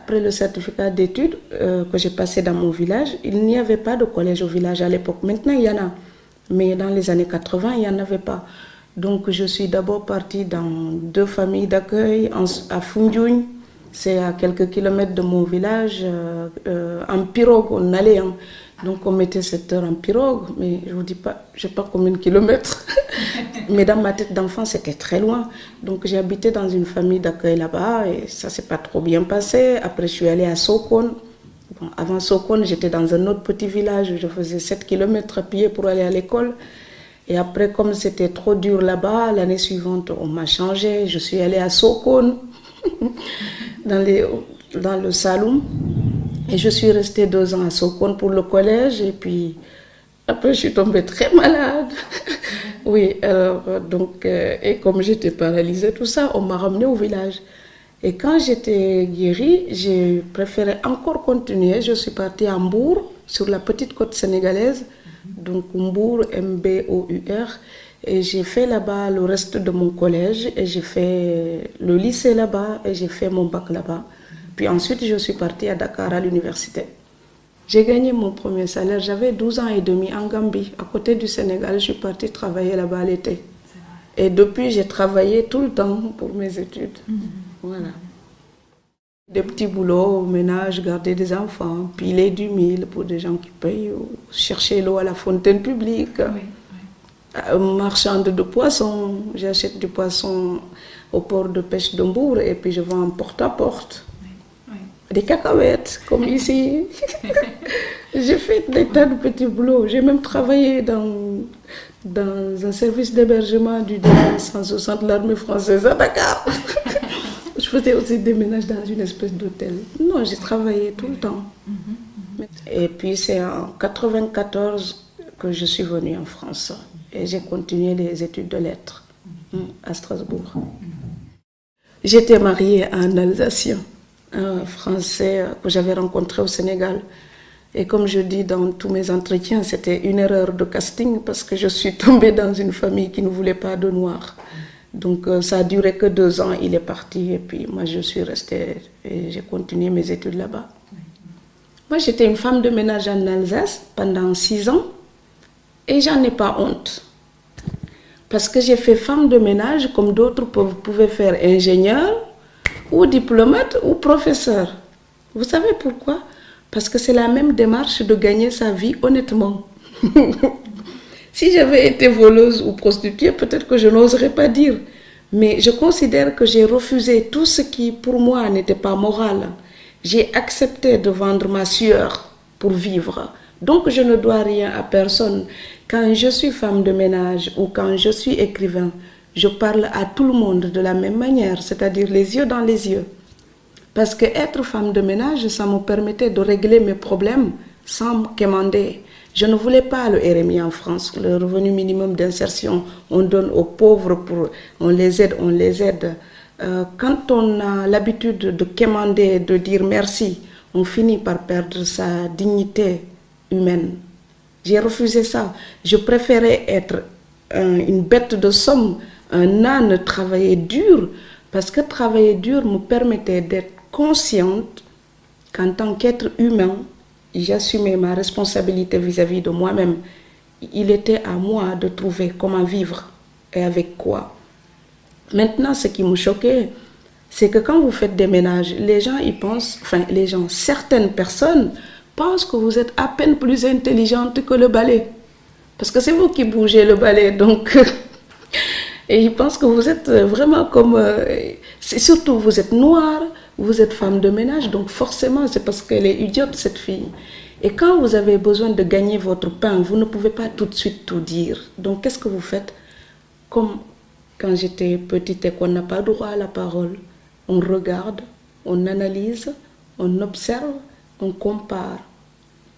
après le certificat d'études que j'ai passé dans mon village, il n'y avait pas de collège au village à l'époque. Maintenant, il y en a. Mais dans les années 80, il n'y en avait pas. Donc, je suis d'abord partie dans 2 familles d'accueil à Foundiougne. C'est à quelques kilomètres de mon village. En pirogue, on allait. Hein. Donc, on mettait 7 heures en pirogue. Mais je ne vous dis pas, je ne sais pas combien de kilomètres. Mais dans ma tête d'enfant, c'était très loin. Donc, j'ai habité dans une famille d'accueil là-bas. Et ça ne s'est pas trop bien passé. Après, je suis allée à Sokone. Bon, avant Sokone, j'étais dans un autre petit village. Je faisais 7 kilomètres à pied pour aller à l'école. Et après, comme c'était trop dur là-bas, l'année suivante, on m'a changé. Je suis allée à Sokone, dans le Saloum. Et je suis restée 2 ans à Sokone pour le collège. Et puis, après, je suis tombée très malade. Oui, alors, donc, et comme j'étais paralysée, tout ça, on m'a ramenée au village. Et quand j'étais guérie, j'ai préféré encore continuer. Je suis partie à Mbour, sur la petite côte sénégalaise. Donc Mbour, M-B-O-U-R. Et j'ai fait là-bas le reste de mon collège. Et j'ai fait le lycée là-bas. Et j'ai fait mon bac là-bas. Puis ensuite, je suis partie à Dakar à l'université. J'ai gagné mon premier salaire. J'avais 12 ans et demi en Gambie, à côté du Sénégal. Je suis partie travailler là-bas l'été. Et depuis, j'ai travaillé tout le temps pour mes études. Voilà. Des petits boulots au ménage, garder des enfants, piler du mil pour des gens qui payent, chercher l'eau à la fontaine publique. Marchande de poissons, j'achète du poisson au port de pêche de Mbour et puis je vends en porte-à-porte. Des cacahuètes, comme ici. J'ai fait des tas de petits boulots. J'ai même travaillé dans un service d'hébergement du 160 de l'armée française à Dakar. Je faisais aussi des ménages dans une espèce d'hôtel. Non, j'ai travaillé tout le temps. Et puis c'est en 1994 que je suis venue en France. Et j'ai continué les études de lettres à Strasbourg. J'étais mariée à un Alsacien, un Français que j'avais rencontré au Sénégal. Et comme je dis dans tous mes entretiens, c'était une erreur de casting parce que je suis tombée dans une famille qui ne voulait pas de noirs. Donc ça a duré que 2 ans, il est parti et puis moi je suis restée et j'ai continué mes études là-bas. Moi j'étais une femme de ménage en Alsace pendant 6 ans et j'en ai pas honte. Parce que j'ai fait femme de ménage comme d'autres pouvaient faire ingénieur ou diplomate ou professeur. Vous savez pourquoi? Parce que c'est la même démarche de gagner sa vie honnêtement. Si j'avais été voleuse ou prostituée, peut-être que je n'oserais pas dire. Mais je considère que j'ai refusé tout ce qui, pour moi, n'était pas moral. J'ai accepté de vendre ma sueur pour vivre. Donc, je ne dois rien à personne. Quand je suis femme de ménage ou quand je suis écrivain, je parle à tout le monde de la même manière, c'est-à-dire les yeux dans les yeux. Parce que être femme de ménage, ça me permettait de régler mes problèmes sans me quémander. Je ne voulais pas le RMI en France, le revenu minimum d'insertion. On donne aux pauvres, on les aide. Quand on a l'habitude de quémander, de dire merci, on finit par perdre sa dignité humaine. J'ai refusé ça. Je préférais être une bête de somme, un âne, travailler dur, parce que travailler dur me permettait d'être consciente qu'en tant qu'être humain, j'assumais ma responsabilité vis-à-vis de moi-même. Il était à moi de trouver comment vivre et avec quoi. Maintenant, ce qui me choquait, c'est que quand vous faites des ménages, les gens y pensent, certaines personnes pensent que vous êtes à peine plus intelligente que le balai. Parce que c'est vous qui bougez le balai, donc... Et ils pensent que vous êtes vraiment comme... surtout, vous êtes noire, vous êtes femme de ménage, donc forcément, c'est parce qu'elle est idiote, cette fille. Et quand vous avez besoin de gagner votre pain, vous ne pouvez pas tout de suite tout dire. Donc, qu'est-ce que vous faites? Comme quand j'étais petite et qu'on n'a pas droit à la parole. On regarde, on analyse, on observe, on compare.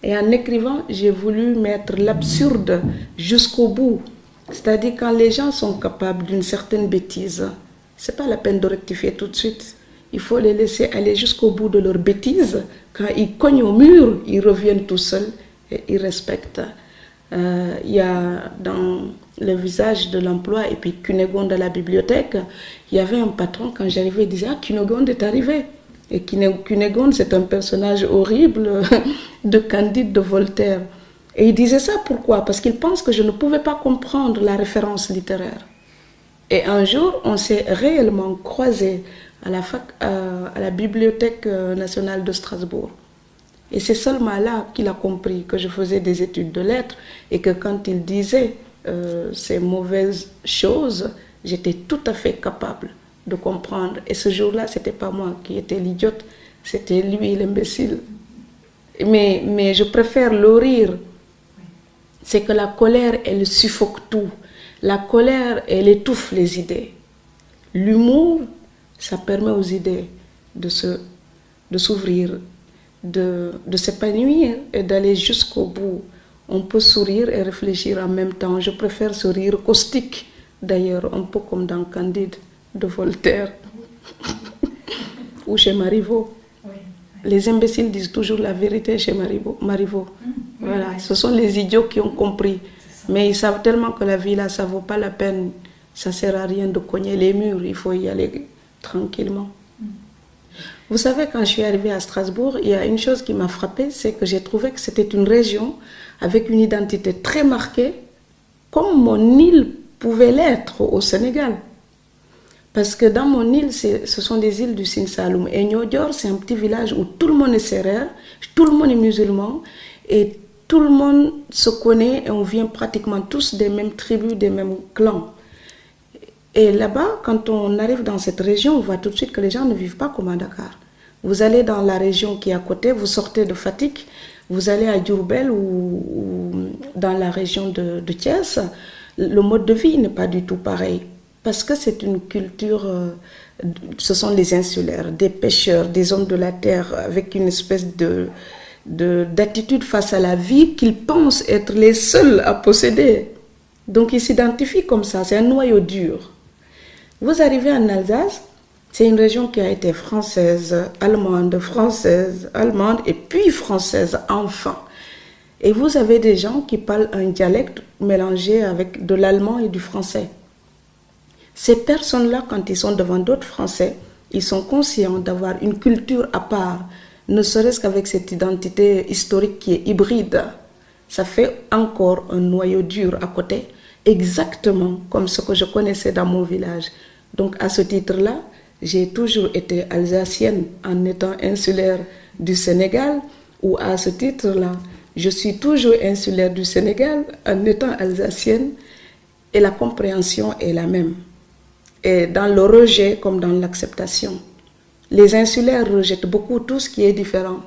Et en écrivant, j'ai voulu mettre l'absurde jusqu'au bout. C'est-à-dire quand les gens sont capables d'une certaine bêtise, ce n'est pas la peine de rectifier tout de suite. Il faut les laisser aller jusqu'au bout de leur bêtise. Quand ils cognent au mur, ils reviennent tout seuls et ils respectent. Il y a dans le visage de l'emploi et puis Cunégonde à la bibliothèque, il y avait un patron, quand j'arrivais, il disait « Ah, Cunégonde est arrivé !» Et Cunégonde, c'est un personnage horrible de Candide de Voltaire. Et il disait ça pourquoi? Parce qu'il pense que je ne pouvais pas comprendre la référence littéraire. Et un jour, on s'est réellement croisés à la Bibliothèque nationale de Strasbourg. Et c'est seulement là qu'il a compris que je faisais des études de lettres et que quand il disait ces mauvaises choses, j'étais tout à fait capable de comprendre. Et ce jour-là, ce n'était pas moi qui étais l'idiote, c'était lui l'imbécile. Mais je préfère le rire. C'est que la colère, elle suffoque tout. La colère, elle étouffe les idées. L'humour, ça permet aux idées de s'ouvrir, de s'épanouir et d'aller jusqu'au bout. On peut sourire et réfléchir en même temps. Je préfère ce rire caustique, d'ailleurs, un peu comme dans Candide de Voltaire ou chez Marivaux. Les imbéciles disent toujours la vérité chez Marivaux. Voilà, ce sont les idiots qui ont compris. Mais ils savent tellement que la vie là, ça ne vaut pas la peine. Ça ne sert à rien de cogner les murs, il faut y aller tranquillement. Vous savez, quand je suis arrivée à Strasbourg, il y a une chose qui m'a frappée, c'est que j'ai trouvé que c'était une région avec une identité très marquée, comme mon île pouvait l'être au Sénégal. Parce que dans mon île, ce sont des îles du Sine Saloum. Et Niodior, c'est un petit village où tout le monde est sérère, tout le monde est musulman, et tout le monde se connaît et on vient pratiquement tous des mêmes tribus, des mêmes clans. Et là-bas, quand on arrive dans cette région, on voit tout de suite que les gens ne vivent pas comme à Dakar. Vous allez dans la région qui est à côté, vous sortez de Fatick, vous allez à Diourbel ou dans la région de Thiès, le mode de vie n'est pas du tout pareil. Parce que c'est une culture, ce sont les insulaires, des pêcheurs, des hommes de la terre, avec une espèce d'attitude face à la vie qu'ils pensent être les seuls à posséder. Donc ils s'identifient comme ça, c'est un noyau dur. Vous arrivez en Alsace, c'est une région qui a été française, allemande et puis française enfin. Et vous avez des gens qui parlent un dialecte mélangé avec de l'allemand et du français. Ces personnes-là, quand ils sont devant d'autres Français, ils sont conscients d'avoir une culture à part, ne serait-ce qu'avec cette identité historique qui est hybride. Ça fait encore un noyau dur à côté, exactement comme ce que je connaissais dans mon village. Donc à ce titre-là, j'ai toujours été alsacienne en étant insulaire du Sénégal, ou à ce titre-là, je suis toujours insulaire du Sénégal en étant alsacienne, et la compréhension est la même. Et dans le rejet comme dans l'acceptation. Les insulaires rejettent beaucoup tout ce qui est différent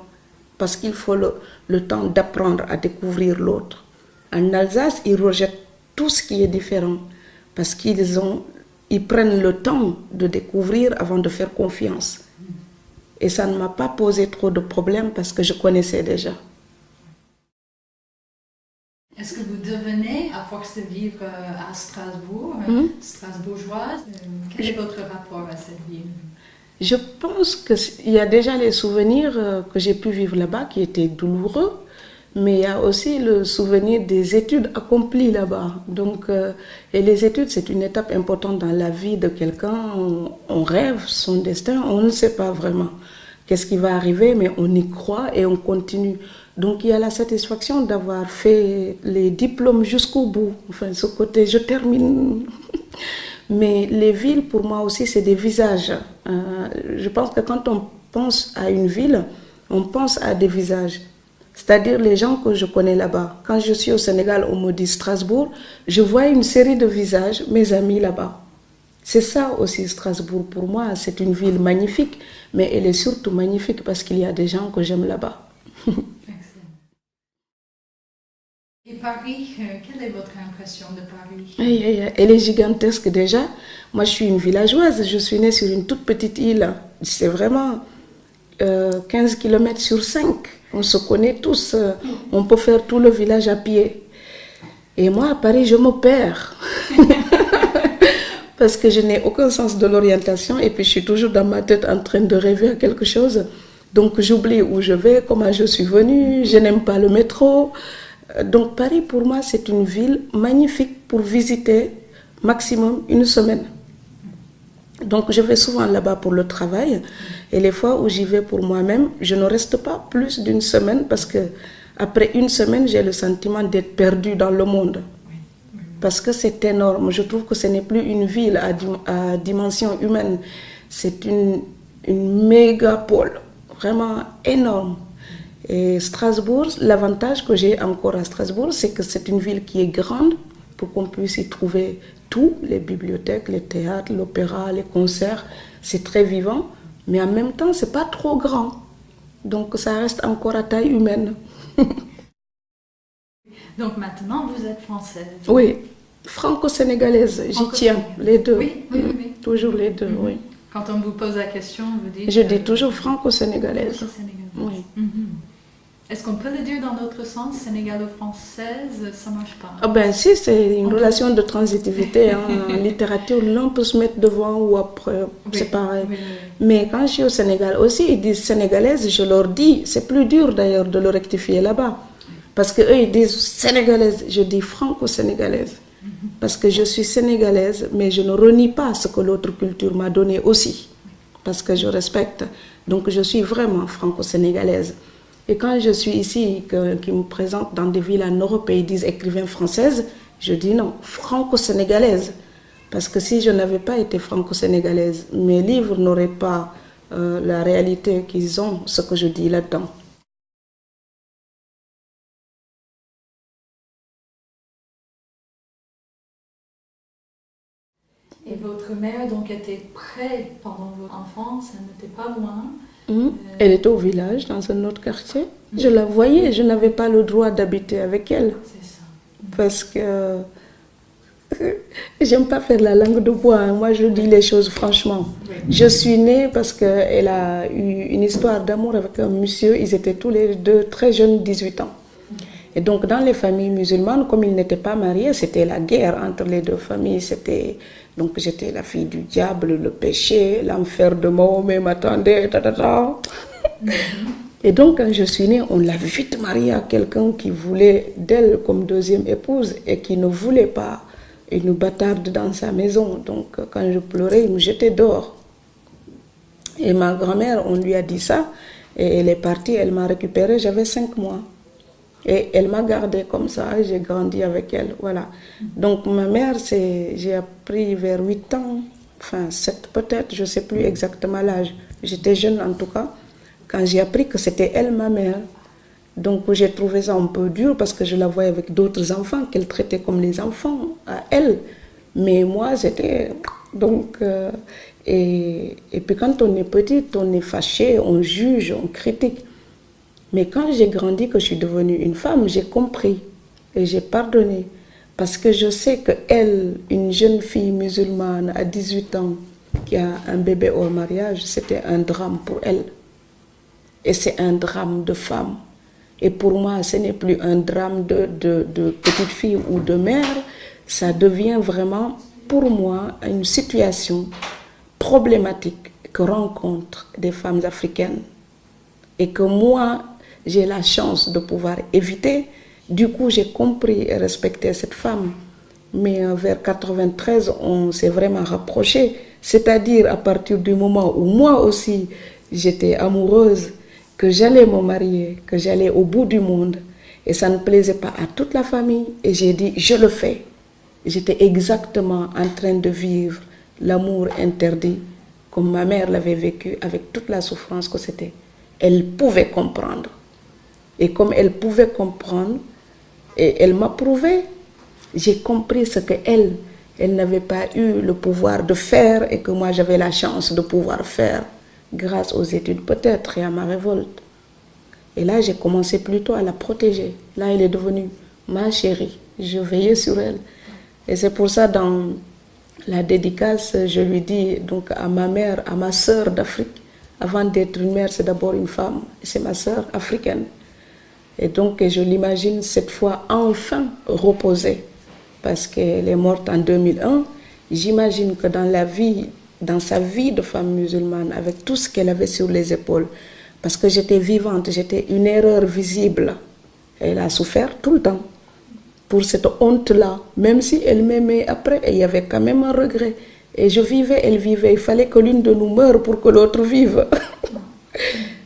parce qu'il faut le temps d'apprendre à découvrir l'autre. En Alsace, ils rejettent tout ce qui est différent parce ils prennent le temps de découvrir avant de faire confiance. Et ça ne m'a pas posé trop de problèmes parce que je connaissais déjà. Est-ce que vous devenez, à force de vivre à Strasbourg, strasbourgeoise, quel est votre rapport à cette ville? Je pense qu'il y a déjà les souvenirs que j'ai pu vivre là-bas qui étaient douloureux, mais il y a aussi le souvenir des études accomplies là-bas. Donc, et les études, c'est une étape importante dans la vie de quelqu'un. On rêve son destin, on ne sait pas vraiment qu'est-ce qui va arriver, mais on y croit et on continue. Donc il y a la satisfaction d'avoir fait les diplômes jusqu'au bout. Enfin, ce côté, je termine. Mais les villes, pour moi aussi, c'est des visages. Je pense que quand on pense à une ville, on pense à des visages. C'est-à-dire les gens que je connais là-bas. Quand je suis au Sénégal, on me dit Strasbourg, je vois une série de visages, mes amis là-bas. C'est ça aussi Strasbourg pour moi. C'est une ville magnifique, mais elle est surtout magnifique parce qu'il y a des gens que j'aime là-bas. Et Paris, quelle est votre impression de Paris? Elle est gigantesque déjà. Moi, je suis une villageoise. Je suis née sur une toute petite île. C'est vraiment 15 km sur 5. On se connaît tous. On peut faire tout le village à pied. Et moi, à Paris, je me perds. Parce que je n'ai aucun sens de l'orientation. Et puis, je suis toujours dans ma tête en train de rêver à quelque chose. Donc, j'oublie où je vais, comment je suis venue. Je n'aime pas le métro. Donc Paris, pour moi, c'est une ville magnifique pour visiter maximum une semaine. Donc je vais souvent là-bas pour le travail et les fois où j'y vais pour moi-même, je ne reste pas plus d'une semaine parce que après une semaine, j'ai le sentiment d'être perdue dans le monde. Parce que c'est énorme. Je trouve que ce n'est plus une ville à dimension humaine. C'est une mégapole, vraiment énorme. Et Strasbourg, l'avantage que j'ai encore à Strasbourg, c'est que c'est une ville qui est grande pour qu'on puisse y trouver tout, les bibliothèques, les théâtres, l'opéra, les concerts. C'est très vivant, mais en même temps, c'est pas trop grand. Donc ça reste encore à taille humaine. Donc maintenant, vous êtes française. Oui, franco-sénégalaise, j'y tiens, les deux. Oui. Toujours les deux, oui. Quand on vous pose la question, vous dites... Je dis toujours franco-sénégalaise. Franco-sénégalaise. Oui. Est-ce qu'on peut le dire dans l'autre sens, sénégalo-française, ça ne marche pas? Ah ben si, c'est une relation de transitivité. En littérature, l'un peut se mettre devant ou après, c'est pareil. Oui. Mais quand je suis au Sénégal aussi, ils disent sénégalaise, je leur dis, c'est plus dur d'ailleurs de le rectifier là-bas. Parce qu'eux, ils disent sénégalaise, je dis franco-sénégalaise. Parce que je suis sénégalaise, mais je ne renie pas ce que l'autre culture m'a donné aussi. Parce que je respecte. Donc je suis vraiment franco-sénégalaise. Et quand je suis ici, qu'ils me présentent dans des villes en Europe et ils disent écrivain française, je dis non, franco-sénégalaise. Parce que si je n'avais pas été franco-sénégalaise, mes livres n'auraient pas la réalité qu'ils ont, ce que je dis là-dedans. Et votre mère donc était près pendant votre enfance, elle n'était pas loin. Elle était au village, dans un autre quartier. Je la voyais, je n'avais pas le droit d'habiter avec elle. C'est ça. Parce que j'aime pas faire la langue de bois. Moi, je dis les choses franchement. Oui. Je suis née parce qu'elle a eu une histoire d'amour avec un monsieur. Ils étaient tous les deux très jeunes, 18 ans. Et donc, dans les familles musulmanes, comme ils n'étaient pas mariés, c'était la guerre entre les deux familles. Donc, j'étais la fille du diable, le péché, l'enfer de Mahomet m'attendait, Et donc, quand je suis née, on l'a vite mariée à quelqu'un qui voulait d'elle comme deuxième épouse et qui ne voulait pas une bâtarde dans sa maison. Donc, quand je pleurais, il me jetait dehors. Et ma grand-mère, on lui a dit ça, et elle est partie, elle m'a récupérée, j'avais 5 mois. Et elle m'a gardée comme ça, et j'ai grandi avec elle, voilà. Donc ma mère, j'ai appris vers 8 ans, enfin 7 peut-être, je ne sais plus exactement l'âge. J'étais jeune en tout cas, quand j'ai appris que c'était elle ma mère. Donc j'ai trouvé ça un peu dur parce que je la voyais avec d'autres enfants, qu'elle traitait comme les enfants à elle. Mais moi, j'étais... Donc, et puis quand on est petite, on est fâché, on juge, on critique. Mais quand j'ai grandi, que je suis devenue une femme, j'ai compris et j'ai pardonné. Parce que je sais qu'elle, une jeune fille musulmane à 18 ans, qui a un bébé hors mariage, c'était un drame pour elle. Et c'est un drame de femme. Et pour moi, ce n'est plus un drame de petite fille ou de mère. Ça devient vraiment, pour moi, une situation problématique que rencontrent des femmes africaines. Et que moi, j'ai la chance de pouvoir éviter. Du coup, j'ai compris et respecté cette femme. Mais vers 93, on s'est vraiment rapprochés. C'est-à-dire à partir du moment où moi aussi, j'étais amoureuse, que j'allais me marier, que j'allais au bout du monde. Et ça ne plaisait pas à toute la famille. Et j'ai dit, je le fais. J'étais exactement en train de vivre l'amour interdit, comme ma mère l'avait vécu, avec toute la souffrance que c'était. Elle pouvait comprendre. Et comme elle pouvait comprendre, et elle m'approuvait, j'ai compris ce qu'elle n'avait pas eu le pouvoir de faire et que moi j'avais la chance de pouvoir faire grâce aux études peut-être et à ma révolte. Et là, j'ai commencé plutôt à la protéger. Là, elle est devenue ma chérie. Je veillais sur elle. Et c'est pour ça, dans la dédicace, je lui dis donc à ma mère, à ma sœur d'Afrique, avant d'être une mère, c'est d'abord une femme. C'est ma sœur africaine. Et donc, je l'imagine cette fois enfin reposée. Parce qu'elle est morte en 2001. J'imagine que dans sa vie de femme musulmane, avec tout ce qu'elle avait sur les épaules, parce que j'étais vivante, j'étais une erreur visible. Elle a souffert tout le temps pour cette honte-là. Même si elle m'aimait après, il y avait quand même un regret. Et je vivais, elle vivait. Il fallait que l'une de nous meure pour que l'autre vive.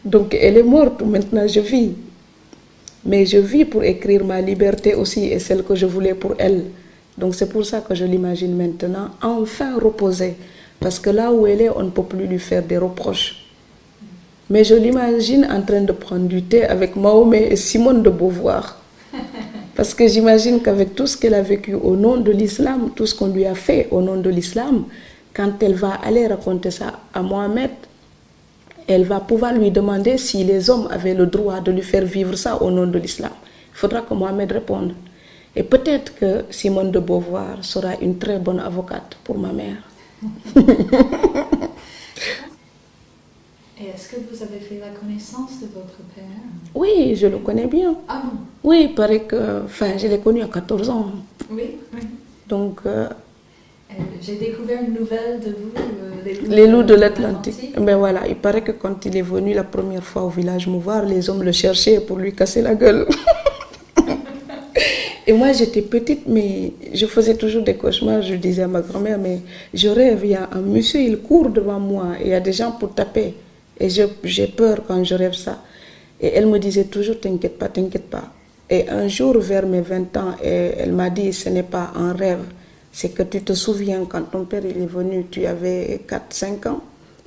Donc elle est morte, maintenant je vis. Mais je vis pour écrire ma liberté aussi et celle que je voulais pour elle. Donc c'est pour ça que je l'imagine maintenant enfin reposée. Parce que là où elle est, on ne peut plus lui faire des reproches. Mais je l'imagine en train de prendre du thé avec Mahomet et Simone de Beauvoir. Parce que j'imagine qu'avec tout ce qu'elle a vécu au nom de l'islam, tout ce qu'on lui a fait au nom de l'islam, quand elle va aller raconter ça à Mohamed, elle va pouvoir lui demander si les hommes avaient le droit de lui faire vivre ça au nom de l'islam. Il faudra que Mohamed réponde. Et peut-être que Simone de Beauvoir sera une très bonne avocate pour ma mère. Et est-ce que vous avez fait la connaissance de votre père? Oui, je le connais bien. Ah bon? Oui, il paraît que... Enfin, je l'ai connu à 14 ans. Oui, oui. Donc... j'ai découvert une nouvelle de vous, les loups de l'Atlantique. Ben voilà, il paraît que quand il est venu la première fois au village me voir, les hommes le cherchaient pour lui casser la gueule. Et moi, j'étais petite, mais je faisais toujours des cauchemars. Je disais à ma grand-mère, mais je rêve, il y a un monsieur, il court devant moi, et il y a des gens pour taper. Et j'ai peur quand je rêve ça. Et elle me disait toujours, t'inquiète pas, t'inquiète pas. Et un jour, vers mes 20 ans, elle m'a dit, ce n'est pas un rêve. C'est que tu te souviens, quand ton père il est venu, tu avais 4-5 ans,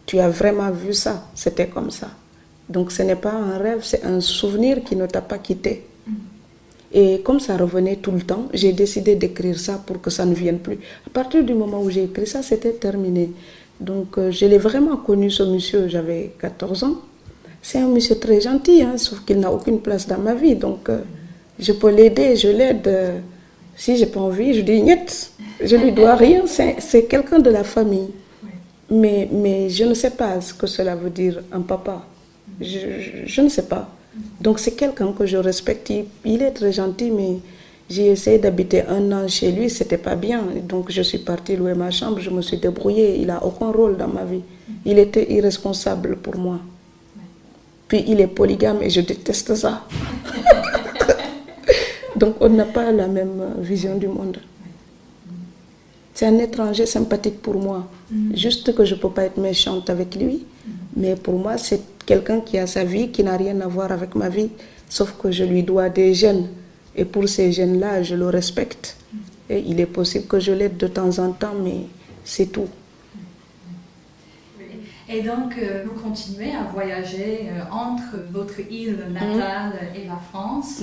tu as vraiment vu ça, c'était comme ça. Donc ce n'est pas un rêve, c'est un souvenir qui ne t'a pas quitté. Et comme ça revenait tout le temps, j'ai décidé d'écrire ça pour que ça ne vienne plus. À partir du moment où j'ai écrit ça, c'était terminé. Donc je l'ai vraiment connu, ce monsieur, j'avais 14 ans. C'est un monsieur très gentil, hein, sauf qu'il n'a aucune place dans ma vie. Donc je peux l'aider, je l'aide. Si je n'ai pas envie, je dis niet. Je ne lui dois rien, c'est quelqu'un de la famille. Mais je ne sais pas ce que cela veut dire, un papa. Je ne sais pas. Donc c'est quelqu'un que je respecte. Il est très gentil, mais j'ai essayé d'habiter 1 an chez lui, c'était pas bien. Donc je suis partie louer ma chambre, je me suis débrouillée. Il n'a aucun rôle dans ma vie. Il était irresponsable pour moi. Puis il est polygame et je déteste ça. Donc on n'a pas la même vision du monde. C'est un étranger sympathique pour moi. Juste que je ne peux pas être méchante avec lui. Mais pour moi, c'est quelqu'un qui a sa vie, qui n'a rien à voir avec ma vie. Sauf que je lui dois des gènes. Et pour ces gènes-là, je le respecte. Et il est possible que je l'aide de temps en temps, mais c'est tout. Et donc, vous continuez à voyager entre votre île natale et la France,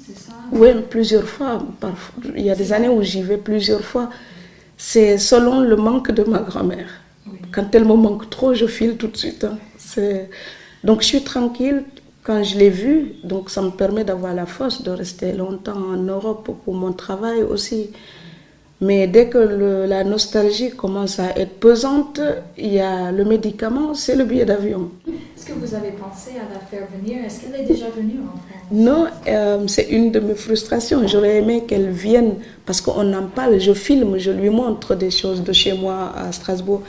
c'est ça? Oui, plusieurs fois. Il y a des années où j'y vais plusieurs fois. C'est selon le manque de ma grand-mère. Oui. Quand elle me manque trop, je file tout de suite. Hein. Donc je suis tranquille quand je l'ai vue. Donc ça me permet d'avoir la force de rester longtemps en Europe pour mon travail aussi. Mais dès que la nostalgie commence à être pesante, il y a le médicament, c'est le billet d'avion. Est-ce que vous avez pensé à la faire venir? Est-ce qu'elle est déjà venue en France? Non, c'est une de mes frustrations. J'aurais aimé qu'elle vienne parce qu'on en parle, je filme, je lui montre des choses de chez moi à Strasbourg.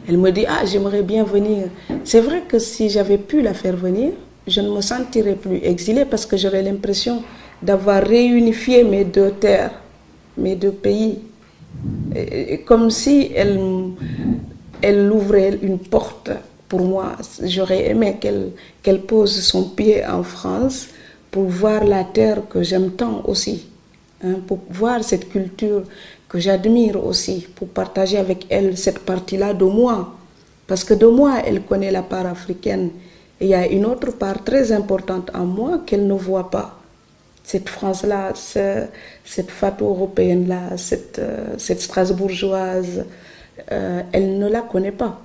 Elle me dit, ah, j'aimerais bien venir. C'est vrai que si j'avais pu la faire venir, je ne me sentirais plus exilée parce que j'aurais l'impression d'avoir réunifié mes deux terres, mes deux pays. Et comme si elle ouvrait une porte pour moi. J'aurais aimé qu'elle pose son pied en France pour voir la terre que j'aime tant aussi, hein, pour voir cette culture que j'admire aussi, pour partager avec elle cette partie-là de moi. Parce que de moi, elle connaît la part africaine. Et il y a une autre part très importante en moi qu'elle ne voit pas. Cette France-là, cette Fatou européenne-là, cette Strasbourgeoise, elle ne la connaît pas.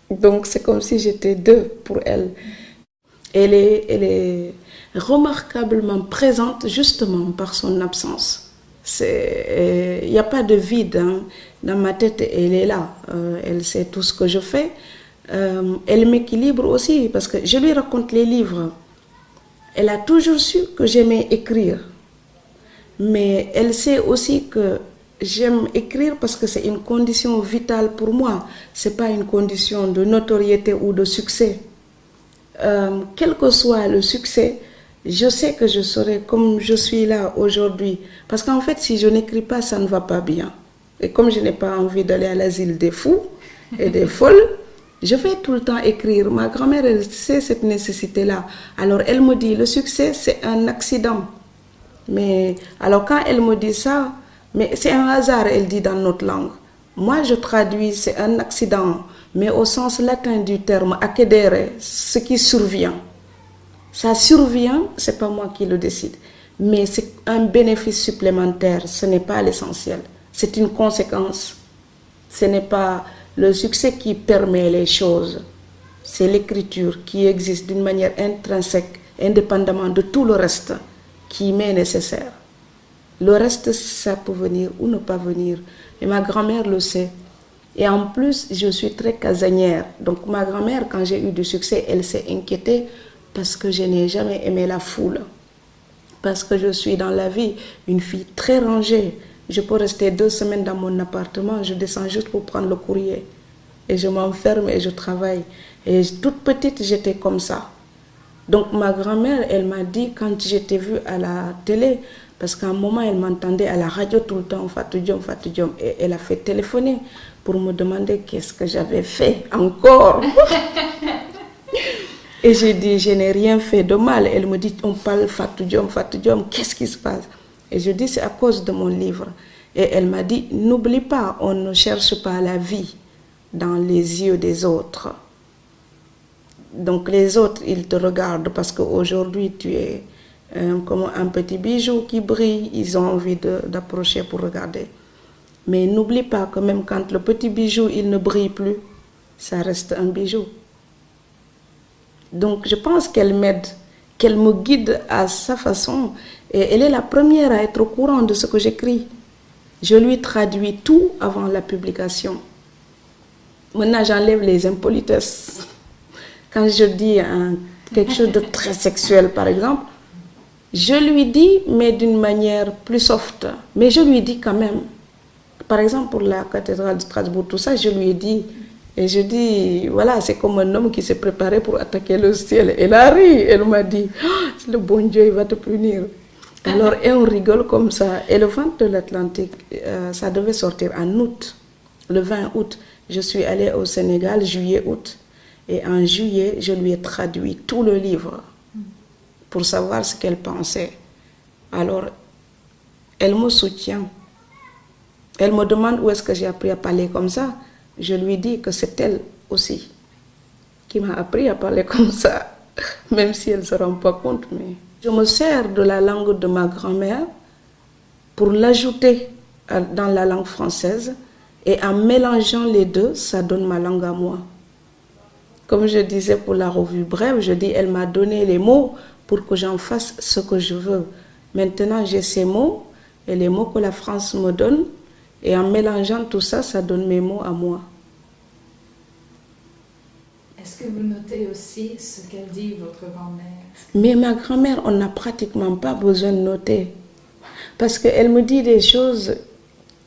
Donc c'est comme si j'étais deux pour elle. Elle est remarquablement présente justement par son absence. Il n'y a pas de vide, hein. Dans ma tête, elle est là. Elle sait tout ce que je fais. Elle m'équilibre aussi parce que je lui raconte les livres. Elle a toujours su que j'aimais écrire. Mais elle sait aussi que j'aime écrire parce que c'est une condition vitale pour moi. Ce n'est pas une condition de notoriété ou de succès. Quel que soit le succès, je sais que je serai comme je suis là aujourd'hui. Parce qu'en fait, si je n'écris pas, ça ne va pas bien. Et comme je n'ai pas envie d'aller à l'asile des fous et des folles, je vais tout le temps écrire. Ma grand-mère, elle sait cette nécessité-là. Alors, elle me dit, le succès, c'est un accident. Mais, alors, quand elle me dit ça, mais c'est un hasard, elle dit dans notre langue. Moi, je traduis, c'est un accident, mais au sens latin du terme, accedere, ce qui survient. Ça survient, c'est pas moi qui le décide. Mais c'est un bénéfice supplémentaire, ce n'est pas l'essentiel. C'est une conséquence. Ce n'est pas le succès qui permet les choses. C'est l'écriture qui existe d'une manière intrinsèque, indépendamment de tout le reste, qui m'est nécessaire. Le reste, ça peut venir ou ne pas venir. Et ma grand-mère le sait. Et en plus, je suis très casanière. Donc ma grand-mère, quand j'ai eu du succès, elle s'est inquiétée parce que je n'ai jamais aimé la foule. Parce que je suis dans la vie une fille très rangée. Je peux rester 2 semaines dans mon appartement, je descends juste pour prendre le courrier. Et je m'enferme et je travaille. Et toute petite, j'étais comme ça. Donc ma grand-mère, elle m'a dit, quand j'étais vue à la télé, parce qu'à un moment, elle m'entendait à la radio tout le temps, Fatou Diom, et elle a fait téléphoner pour me demander qu'est-ce que j'avais fait encore. Et j'ai dit, je n'ai rien fait de mal. Elle me dit, on parle Fatou Diom, qu'est-ce qui se passe? Et je dis, c'est à cause de mon livre. Et elle m'a dit, n'oublie pas, on ne cherche pas la vie dans les yeux des autres. Donc les autres, ils te regardent parce qu'aujourd'hui, tu es comme un petit bijou qui brille. Ils ont envie d'approcher pour regarder. Mais n'oublie pas que même quand le petit bijou, il ne brille plus, ça reste un bijou. Donc je pense qu'elle m'aide, qu'elle me guide à sa façon. Et elle est la première à être au courant de ce que j'écris. Je lui traduis tout avant la publication. Maintenant, j'enlève les impolitesses. Quand je dis quelque chose de très sexuel, par exemple, je lui dis, mais d'une manière plus soft. Mais je lui dis quand même. Par exemple, pour la cathédrale de Strasbourg, tout ça, je lui ai dit. Et je dis, voilà, c'est comme un homme qui s'est préparé pour attaquer le ciel. Elle a ri, elle m'a dit, oh, le bon Dieu, il va te punir. Alors, et on rigole comme ça. Et le vent de l'Atlantique, ça devait sortir en août, le 20 août. Je suis allée au Sénégal, juillet-août. Et en juillet, je lui ai traduit tout le livre pour savoir ce qu'elle pensait. Alors, elle me soutient. Elle me demande où est-ce que j'ai appris à parler comme ça. Je lui dis que c'est elle aussi qui m'a appris à parler comme ça, même si elle ne se rend pas compte. Mais je me sers de la langue de ma grand-mère pour l'ajouter dans la langue française. Et en mélangeant les deux, ça donne ma langue à moi. Comme je disais pour la revue brève, je dis, elle m'a donné les mots pour que j'en fasse ce que je veux. Maintenant, j'ai ces mots et les mots que la France me donne. Et en mélangeant tout ça, ça donne mes mots à moi. Est-ce que vous notez aussi ce qu'elle dit, votre grand-mère? Mais ma grand-mère, on n'a pratiquement pas besoin de noter. Parce qu'elle me dit des choses.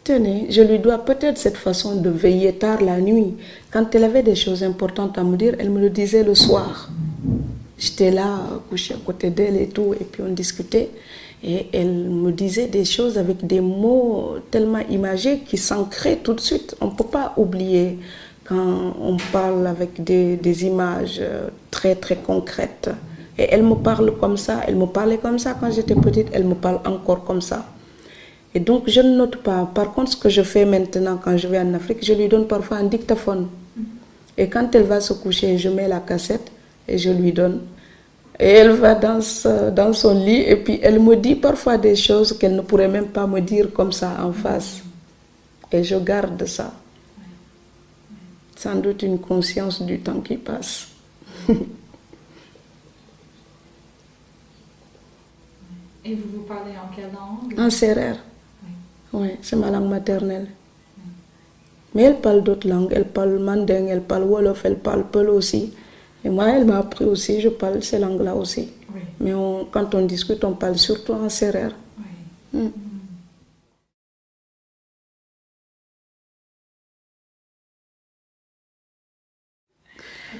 Tenez, je lui dois peut-être cette façon de veiller tard la nuit. Quand elle avait des choses importantes à me dire, elle me le disait le soir. J'étais là, couchée à côté d'elle et tout, et puis on discutait. Et elle me disait des choses avec des mots tellement imagés qui s'ancraient tout de suite. On ne peut pas oublier quand on parle avec des images très très concrètes. Et elle me parle comme ça, elle me parlait comme ça quand j'étais petite, elle me parle encore comme ça. Et donc, je ne note pas. Par contre, ce que je fais maintenant quand je vais en Afrique, je lui donne parfois un dictaphone. Et quand elle va se coucher, je mets la cassette et je lui donne. Et elle va dans son lit et puis elle me dit parfois des choses qu'elle ne pourrait même pas me dire comme ça en face. Et je garde ça. Sans doute une conscience du temps qui passe. Et vous parlez en quelle langue? En sérère. Oui, c'est ma langue maternelle. Mais elle parle d'autres langues. Elle parle manding, elle parle wolof, elle parle peul aussi. Et moi, elle m'a appris aussi, je parle ces langues-là aussi. Oui. Mais quand on discute, on parle surtout en sérère. Oui.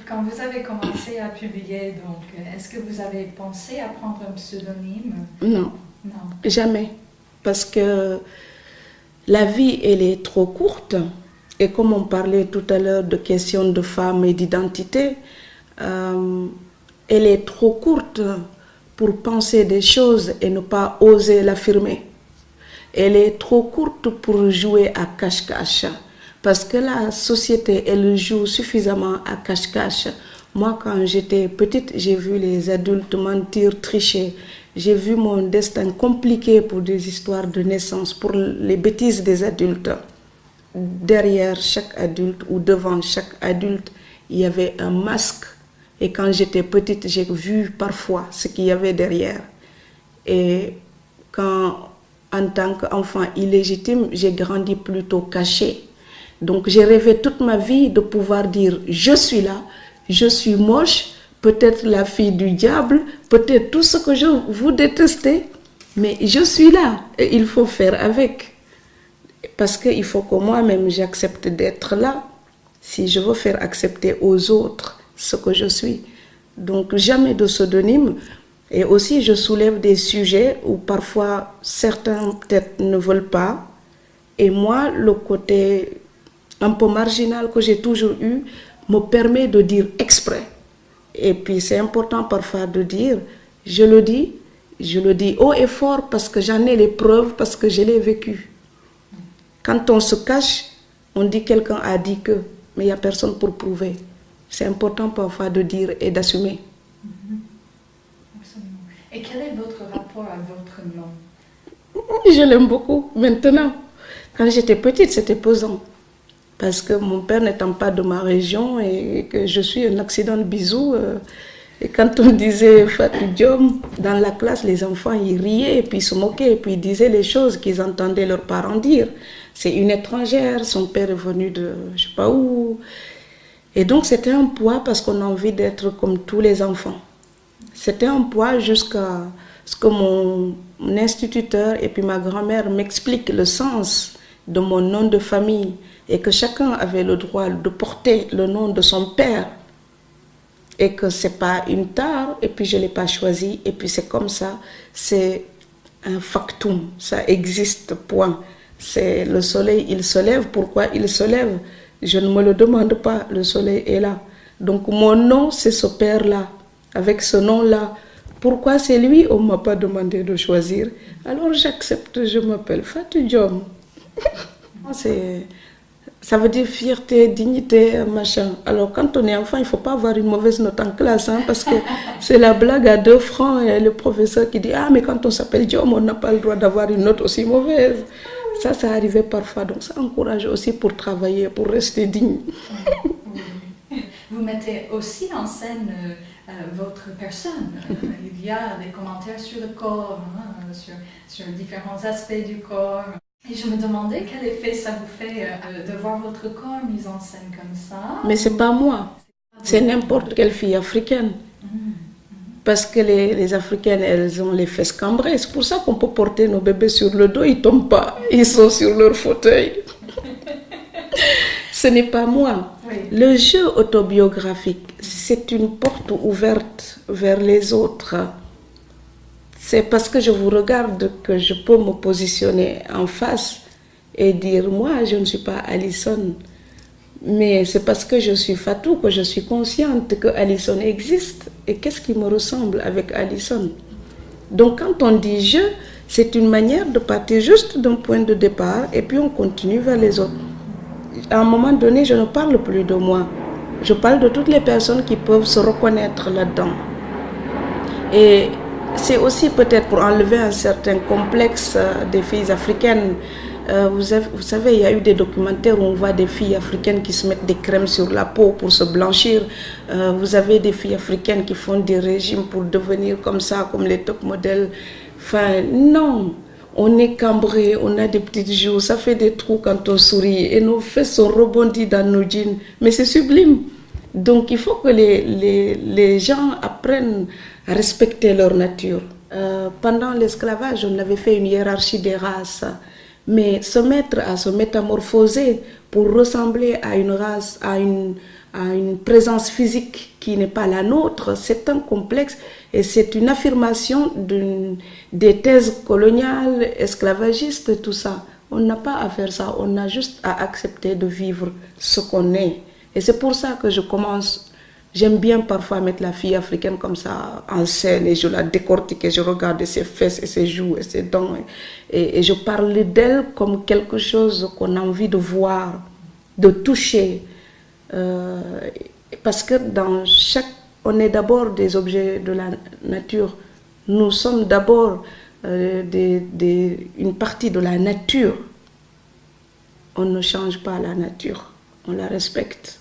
Quand vous avez commencé à publier, donc, est-ce que vous avez pensé à prendre un pseudonyme? Non, non. Jamais. Parce que La vie, elle est trop courte. Et comme on parlait tout à l'heure de questions de femmes et d'identité, elle est trop courte pour penser des choses et ne pas oser l'affirmer. Elle est trop courte pour jouer à cache-cache. Parce que la société, elle joue suffisamment à cache-cache. Moi, quand j'étais petite, j'ai vu les adultes mentir, tricher. J'ai vu mon destin compliqué pour des histoires de naissance, pour les bêtises des adultes. Derrière chaque adulte ou devant chaque adulte, il y avait un masque. Et quand j'étais petite, j'ai vu parfois ce qu'il y avait derrière. Et quand, en tant qu'enfant illégitime, j'ai grandi plutôt cachée. Donc j'ai rêvé toute ma vie de pouvoir dire « je suis là, je suis moche, peut-être la fille du diable, peut-être tout ce que vous détestez, mais je suis là et il faut faire avec. » Parce qu'il faut que moi-même j'accepte d'être là si je veux faire accepter aux autres ce que je suis. Donc jamais de pseudonyme. Et aussi je soulève des sujets où parfois certains peut-être ne veulent pas. Et moi, le côté un peu marginal que j'ai toujours eu me permet de dire exprès. Et puis c'est important parfois de dire, je le dis haut et fort parce que j'en ai les preuves, parce que je l'ai vécu. Quand on se cache, on dit quelqu'un a dit que, mais il n'y a personne pour prouver. C'est important parfois de dire et d'assumer. Absolument. Et quel est votre rapport à votre nom? Je l'aime beaucoup maintenant. Quand j'étais petite, c'était pesant. Parce que mon père n'étant pas de ma région et que je suis un accident de bisou. Et quand on disait Fatou Diom, dans la classe, les enfants ils riaient et puis ils se moquaient et puis ils disaient les choses qu'ils entendaient leurs parents dire. C'est une étrangère, son père est venu de je ne sais pas où. Et donc c'était un poids parce qu'on a envie d'être comme tous les enfants. C'était un poids jusqu'à ce que mon instituteur et puis ma grand-mère m'expliquent le sens de mon nom de famille et que chacun avait le droit de porter le nom de son père et que ce n'est pas une tare et puis je ne l'ai pas choisi et puis c'est comme ça, c'est un factum, ça existe, point. C'est le soleil, il se lève, pourquoi il se lève? Je ne me le demande pas, le soleil est là. Donc mon nom, c'est ce père-là, avec ce nom-là. Pourquoi c'est lui? On ne m'a pas demandé de choisir. Alors j'accepte, je m'appelle Fatou Diom. Ça veut dire fierté, dignité, machin. Alors quand on est enfant, il ne faut pas avoir une mauvaise note en classe, hein, parce que c'est la blague à 2 francs et le professeur qui dit « Ah, mais quand on s'appelle Diom, on n'a pas le droit d'avoir une note aussi mauvaise. » Ça arrivait parfois, donc ça encourage aussi pour travailler, pour rester digne. Vous mettez aussi en scène votre personne. Il y a des commentaires sur le corps, hein, sur différents aspects du corps. Et je me demandais quel effet ça vous fait de voir votre corps mis en scène comme ça. Mais c'est pas moi, c'est n'importe quelle fille africaine. Parce que les Africaines, elles ont les fesses cambrées. C'est pour ça qu'on peut porter nos bébés sur le dos, ils ne tombent pas, ils sont sur leur fauteuil. Ce n'est pas moi. Oui. Le jeu autobiographique, c'est une porte ouverte vers les autres. C'est parce que je vous regarde que je peux me positionner en face et dire, moi, je ne suis pas Alison. Mais c'est parce que je suis Fatou que je suis consciente que Alison existe. Et qu'est-ce qui me ressemble avec Alison? Donc quand on dit je, c'est une manière de partir juste d'un point de départ et puis on continue vers les autres. À un moment donné, je ne parle plus de moi. Je parle de toutes les personnes qui peuvent se reconnaître là-dedans. Et c'est aussi peut-être pour enlever un certain complexe des filles africaines. Vous savez, il y a eu des documentaires où on voit des filles africaines qui se mettent des crèmes sur la peau pour se blanchir. Vous avez des filles africaines qui font des régimes pour devenir comme ça, comme les top modèles. Enfin, non, on est cambré, on a des petites joues, ça fait des trous quand on sourit et nos fesses sont rebondies dans nos jeans. Mais c'est sublime. Donc il faut que les gens apprennent à respecter leur nature. Pendant l'esclavage, on avait fait une hiérarchie des races. Mais se mettre à se métamorphoser pour ressembler à une race, à une présence physique qui n'est pas la nôtre, c'est un complexe et c'est une affirmation des thèses coloniales, esclavagistes, tout ça. On n'a pas à faire ça, on a juste à accepter de vivre ce qu'on est. Et c'est pour ça que je commence, j'aime bien parfois mettre la fille africaine comme ça en scène et je la décortique et je regarde ses fesses et ses joues et ses dents. Et je parle d'elle comme quelque chose qu'on a envie de voir, de toucher. Parce que on est d'abord des objets de la nature. Nous sommes d'abord une partie de la nature. On ne change pas la nature, on la respecte.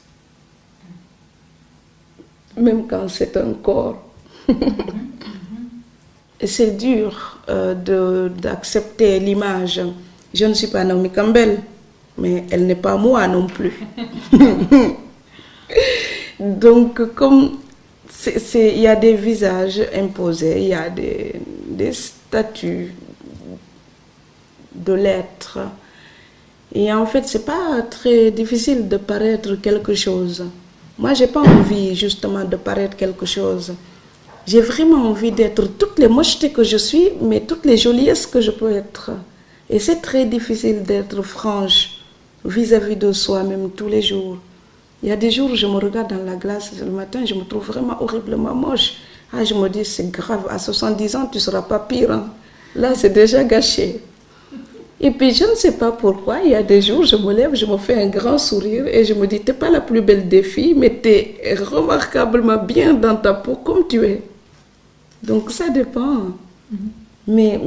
Même quand c'est un corps. Et c'est dur d'accepter l'image. Je ne suis pas Naomi Campbell, mais elle n'est pas moi non plus. Donc, comme il y a des visages imposés, il y a des statuts de l'être. Et en fait, c'est pas très difficile de paraître quelque chose. Moi, j'ai pas envie justement de paraître quelque chose. J'ai vraiment envie d'être toutes les mochetés que je suis, mais toutes les joliesses que je peux être. Et c'est très difficile d'être franche vis-à-vis de soi-même tous les jours. Il y a des jours où je me regarde dans la glace le matin, je me trouve vraiment horriblement moche. Ah, je me dis, c'est grave, à 70 ans, tu ne seras pas pire. Hein. Là, c'est déjà gâché. Et puis, je ne sais pas pourquoi, il y a des jours, je me lève, je me fais un grand sourire et je me dis, tu n'es pas la plus belle des filles, mais tu es remarquablement bien dans ta peau comme tu es. Donc, ça dépend. Mais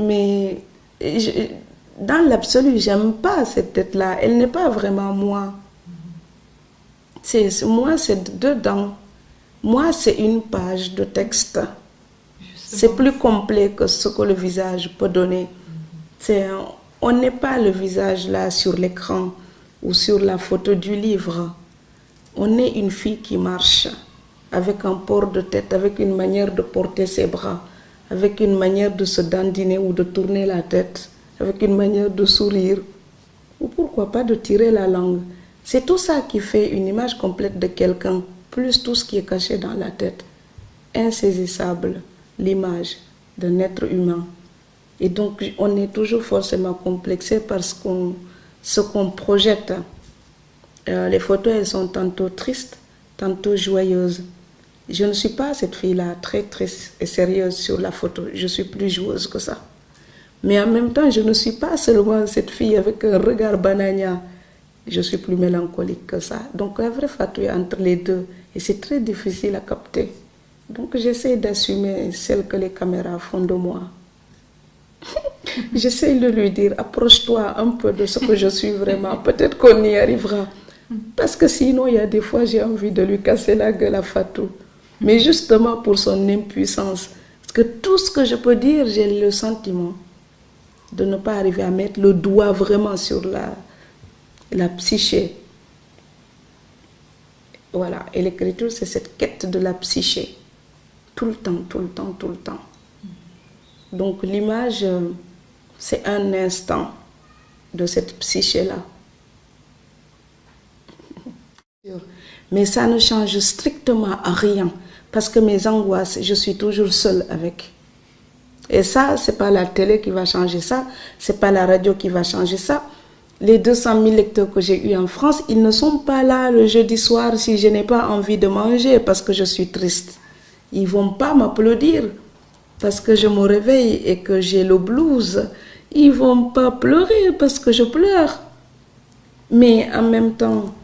dans l'absolu, j'aime pas cette tête-là. Elle n'est pas vraiment moi. Moi, c'est dedans. Moi, c'est une page de texte. C'est plus complet que ce que le visage peut donner. On n'est pas le visage là sur l'écran ou sur la photo du livre. On est une fille qui marche avec un port de tête, avec une manière de porter ses bras, avec une manière de se dandiner ou de tourner la tête, avec une manière de sourire, ou pourquoi pas de tirer la langue. C'est tout ça qui fait une image complète de quelqu'un, plus tout ce qui est caché dans la tête. Insaisissable, l'image d'un être humain. Et donc, on est toujours forcément complexé parce ce qu'on projette. Les photos, elles sont tantôt tristes, tantôt joyeuses. Je ne suis pas cette fille-là, très, très sérieuse sur la photo. Je suis plus joueuse que ça. Mais en même temps, je ne suis pas seulement cette fille avec un regard banania. Je suis plus mélancolique que ça. Donc, la vraie Fatou est entre les deux. Et c'est très difficile à capter. Donc, j'essaie d'assumer celle que les caméras font de moi. J'essaie de lui dire, approche-toi un peu de ce que je suis vraiment. Peut-être qu'on y arrivera. Parce que sinon, il y a des fois, j'ai envie de lui casser la gueule à Fatou. Mais justement pour son impuissance. Parce que tout ce que je peux dire, j'ai le sentiment de ne pas arriver à mettre le doigt vraiment sur la psyché. Voilà. Et l'écriture, c'est cette quête de la psyché. Tout le temps, tout le temps, tout le temps. Donc l'image, c'est un instant de cette psyché-là. Mais ça ne change strictement à rien. Parce que mes angoisses, je suis toujours seule avec. Et ça, ce n'est pas la télé qui va changer ça. Ce n'est pas la radio qui va changer ça. Les 200 000 lecteurs que j'ai eus en France, ils ne sont pas là le jeudi soir si je n'ai pas envie de manger parce que je suis triste. Ils ne vont pas m'applaudir parce que je me réveille et que j'ai le blues. Ils ne vont pas pleurer parce que je pleure. Mais en même temps,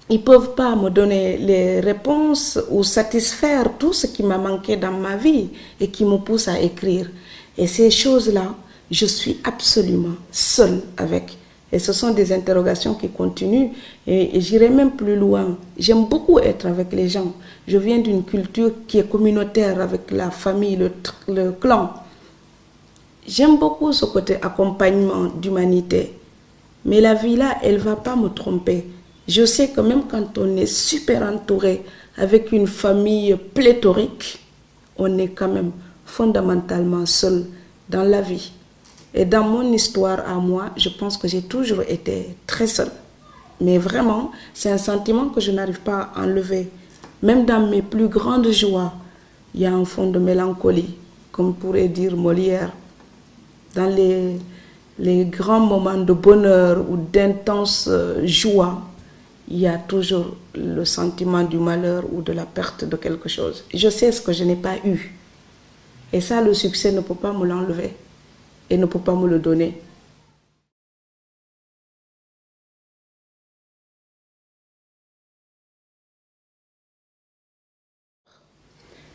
ils ne peuvent pas me donner les réponses ou satisfaire tout ce qui m'a manqué dans ma vie et qui me pousse à écrire. Et ces choses-là, je suis absolument seule avec. Et ce sont des interrogations qui continuent et j'irai même plus loin. J'aime beaucoup être avec les gens. Je viens d'une culture qui est communautaire avec la famille, le clan. J'aime beaucoup ce côté accompagnement d'humanité. Mais la vie là, elle ne va pas me tromper. Je sais que même quand on est super entouré avec une famille pléthorique, on est quand même fondamentalement seul dans la vie. Et dans mon histoire à moi, je pense que j'ai toujours été très seule. Mais vraiment, c'est un sentiment que je n'arrive pas à enlever. Même dans mes plus grandes joies, il y a un fond de mélancolie, comme pourrait dire Molière. Dans les grands moments de bonheur ou d'intense joie, il y a toujours le sentiment du malheur ou de la perte de quelque chose. Je sais ce que je n'ai pas eu. Et ça, le succès ne peut pas me l'enlever et ne peut pas me le donner.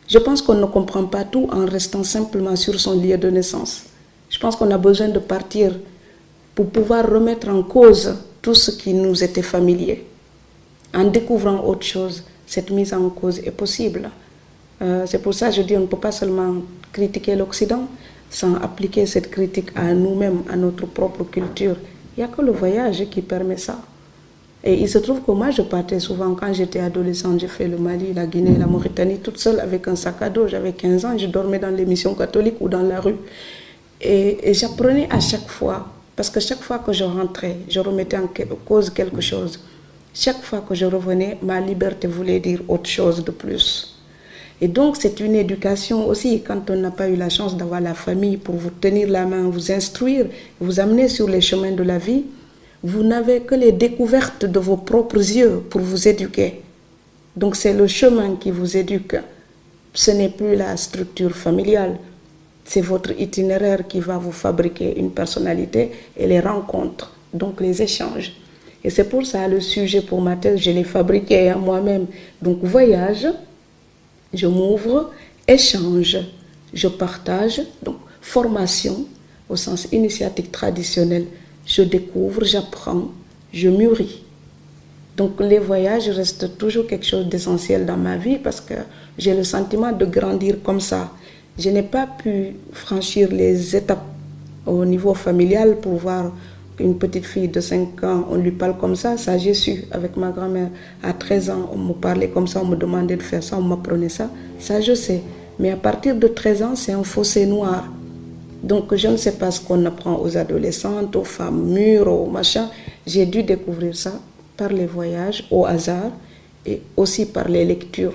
Je pense qu'on ne comprend pas tout en restant simplement sur son lieu de naissance. Je pense qu'on a besoin de partir pour pouvoir remettre en cause tout ce qui nous était familier. En découvrant autre chose, cette mise en cause est possible. C'est pour ça que je dis qu'on ne peut pas seulement critiquer l'Occident sans appliquer cette critique à nous-mêmes, à notre propre culture. Il n'y a que le voyage qui permet ça. Et il se trouve que moi, je partais souvent, quand j'étais adolescente, j'ai fait le Mali, la Guinée, la Mauritanie, toute seule avec un sac à dos. J'avais 15 ans, je dormais dans les missions catholiques ou dans la rue. Et j'apprenais à chaque fois, parce que chaque fois que je rentrais, je remettais en cause quelque chose. Chaque fois que je revenais, ma liberté voulait dire autre chose de plus. Et donc, c'est une éducation aussi, quand on n'a pas eu la chance d'avoir la famille pour vous tenir la main, vous instruire, vous amener sur les chemins de la vie. Vous n'avez que les découvertes de vos propres yeux pour vous éduquer. Donc c'est le chemin qui vous éduque. Ce n'est plus la structure familiale. C'est votre itinéraire qui va vous fabriquer une personnalité et les rencontres, donc les échanges. Et c'est pour ça le sujet pour ma thèse, je l'ai fabriqué moi-même. Donc voyage, je m'ouvre, échange, je partage, donc formation au sens initiatique traditionnel. Je découvre, j'apprends, je mûris. Donc les voyages restent toujours quelque chose d'essentiel dans ma vie parce que j'ai le sentiment de grandir comme ça. Je n'ai pas pu franchir les étapes au niveau familial pour voir une petite fille de 5 ans, on lui parle comme ça j'ai su avec ma grand-mère. À 13 ans, on me parlait comme ça, on me demandait de faire ça, on m'apprenait ça je sais. Mais à partir de 13 ans, c'est un fossé noir. Donc, je ne sais pas ce qu'on apprend aux adolescentes, aux femmes mûres, aux machins. J'ai dû découvrir ça par les voyages, au hasard, et aussi par les lectures.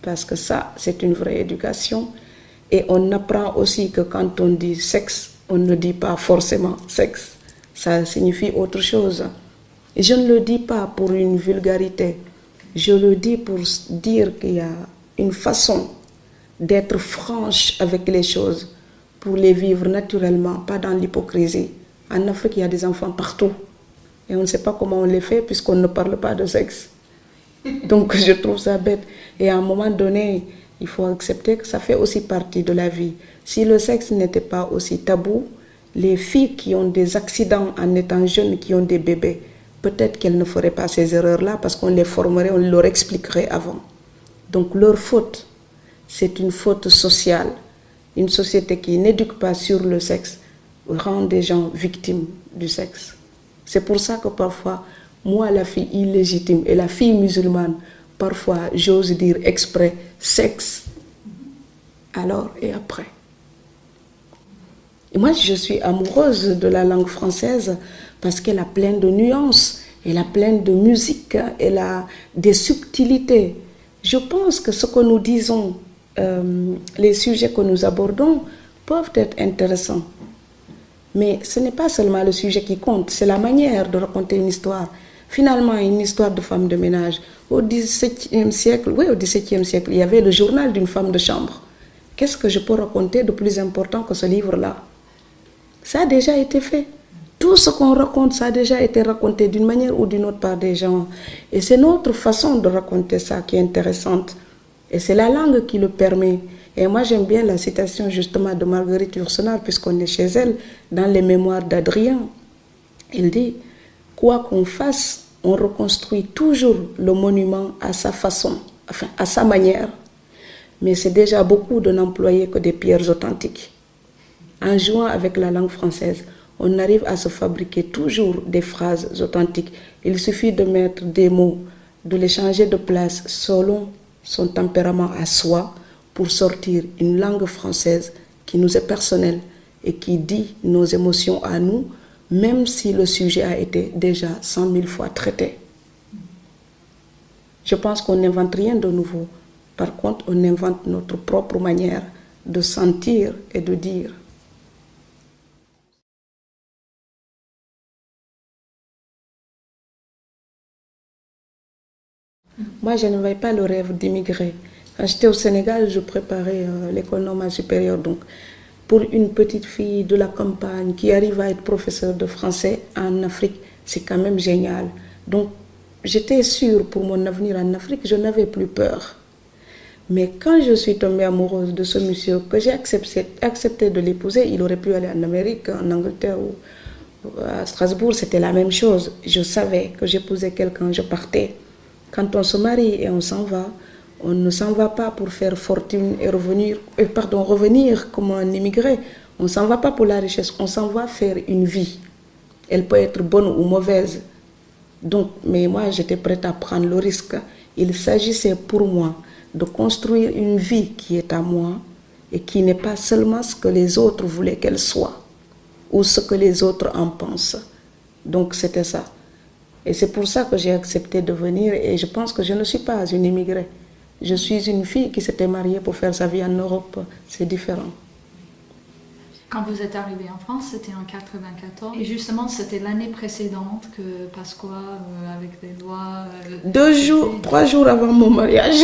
Parce que ça, c'est une vraie éducation. Et on apprend aussi que quand on dit sexe, on ne dit pas forcément sexe. Ça signifie autre chose. Et je ne le dis pas pour une vulgarité. Je le dis pour dire qu'il y a une façon d'être franche avec les choses, pour les vivre naturellement, pas dans l'hypocrisie. En Afrique, il y a des enfants partout. Et on ne sait pas comment on les fait puisqu'on ne parle pas de sexe. Donc je trouve ça bête. Et à un moment donné, il faut accepter que ça fait aussi partie de la vie. Si le sexe n'était pas aussi tabou, les filles qui ont des accidents en étant jeunes, qui ont des bébés, peut-être qu'elles ne feraient pas ces erreurs-là parce qu'on les formerait, on leur expliquerait avant. Donc leur faute, c'est une faute sociale. Une société qui n'éduque pas sur le sexe rend des gens victimes du sexe. C'est pour ça que parfois, moi, la fille illégitime et la fille musulmane, parfois, j'ose dire exprès, sexe, alors et après. Et moi, je suis amoureuse de la langue française parce qu'elle a plein de nuances, elle a plein de musique, elle a des subtilités. Je pense que ce que nous disons, les sujets que nous abordons peuvent être intéressants. Mais ce n'est pas seulement le sujet qui compte, c'est la manière de raconter une histoire. Finalement, une histoire de femme de ménage. Au XVIIe siècle, il y avait le journal d'une femme de chambre. Qu'est-ce que je peux raconter de plus important que ce livre-là? Ça a déjà été fait. Tout ce qu'on raconte, ça a déjà été raconté d'une manière ou d'une autre par des gens. Et c'est notre façon de raconter ça qui est intéressante. Et c'est la langue qui le permet. Et moi, j'aime bien la citation justement de Marguerite Yourcenar, puisqu'on est chez elle, dans les mémoires d'Adrien. Elle dit, quoi qu'on fasse, on reconstruit toujours le monument à sa façon, enfin à sa manière. Mais c'est déjà beaucoup de n'employer que des pierres authentiques. En jouant avec la langue française, on arrive à se fabriquer toujours des phrases authentiques. Il suffit de mettre des mots, de les changer de place selon son tempérament à soi pour sortir une langue française qui nous est personnelle et qui dit nos émotions à nous, même si le sujet a été déjà 100 000 fois traité. Je pense qu'on n'invente rien de nouveau. Par contre, on invente notre propre manière de sentir et de dire. Moi, je n'avais pas le rêve d'immigrer. Quand j'étais au Sénégal, je préparais l'école normale supérieure. Donc, pour une petite fille de la campagne qui arrive à être professeure de français en Afrique, c'est quand même génial. Donc, j'étais sûre pour mon avenir en Afrique, je n'avais plus peur. Mais quand je suis tombée amoureuse de ce monsieur, que j'ai accepté de l'épouser, il aurait pu aller en Amérique, en Angleterre ou à Strasbourg, c'était la même chose. Je savais que j'épousais quelqu'un, je partais. Quand on se marie et on s'en va, on ne s'en va pas pour faire fortune et revenir comme un immigré. On ne s'en va pas pour la richesse, on s'en va faire une vie. Elle peut être bonne ou mauvaise. Donc, mais moi, j'étais prête à prendre le risque. Il s'agissait pour moi de construire une vie qui est à moi et qui n'est pas seulement ce que les autres voulaient qu'elle soit ou ce que les autres en pensent. Donc, c'était ça. Et c'est pour ça que j'ai accepté de venir et je pense que je ne suis pas une immigrée. Je suis une fille qui s'était mariée pour faire sa vie en Europe. C'est différent. Quand vous êtes arrivée en France, c'était en 1994. Et justement, c'était l'année précédente que Pasqua, avec les lois... 3 jours avant mon mariage,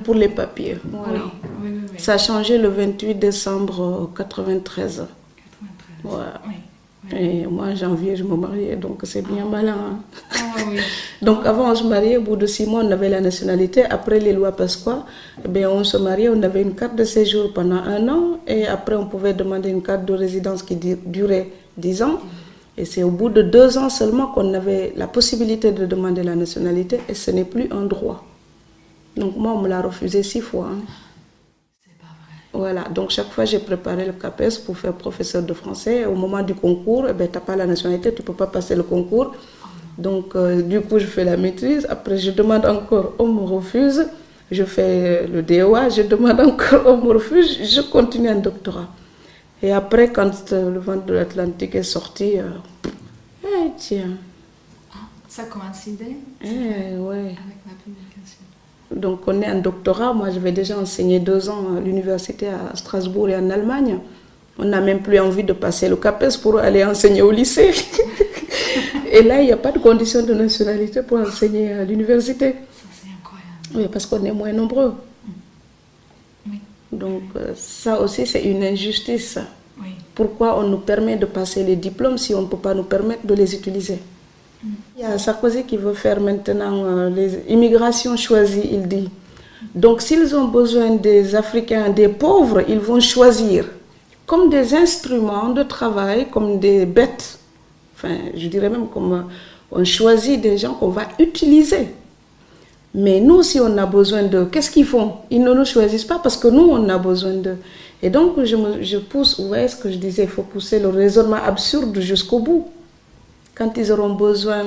pour les papiers. Voilà. Oui. Ça a changé le 28 décembre 1993. Voilà. Oui. Et moi, en janvier, je me mariais, donc c'est bien malin. Hein? Oui. Donc avant, on se mariait, au bout de 6 mois, on avait la nationalité. Après les lois Pasqua, on se mariait, on avait une carte de séjour pendant 1 an. Et après, on pouvait demander une carte de résidence qui durait 10 ans. Et c'est au bout de 2 ans seulement qu'on avait la possibilité de demander la nationalité. Et ce n'est plus un droit. Donc moi, on me l'a refusé 6 fois. Hein. Voilà, donc chaque fois j'ai préparé le CAPES pour faire professeur de français. Au moment du concours, tu n'as pas la nationalité, tu ne peux pas passer le concours. Donc du coup je fais la maîtrise, après je demande encore, on me refuse. Je fais le DOA, je demande encore, on me refuse, je continue un doctorat. Et après quand le vent de l'Atlantique est sorti, tiens. Ça coïncidait avec la publication. Donc on est en doctorat, moi j'avais déjà enseigné 2 ans à l'université à Strasbourg et en Allemagne. On n'a même plus envie de passer le CAPES pour aller enseigner au lycée. Et là, il n'y a pas de condition de nationalité pour enseigner à l'université. Ça c'est incroyable. Oui, parce qu'on est moins nombreux. Oui. Donc ça aussi c'est une injustice. Oui. Pourquoi on nous permet de passer les diplômes si on ne peut pas nous permettre de les utiliser? Il y a Sarkozy qui veut faire maintenant les immigrations choisies, il dit. Donc s'ils ont besoin des Africains, des pauvres, ils vont choisir comme des instruments de travail, comme des bêtes. Enfin, je dirais même comme on choisit des gens qu'on va utiliser. Mais nous, si on a besoin d'eux, qu'est-ce qu'ils font? Ils ne nous choisissent pas parce que nous, on a besoin d'eux. Et donc, je pousse, vous voyez ce que je disais, il faut pousser le raisonnement absurde jusqu'au bout. Quand ils auront besoin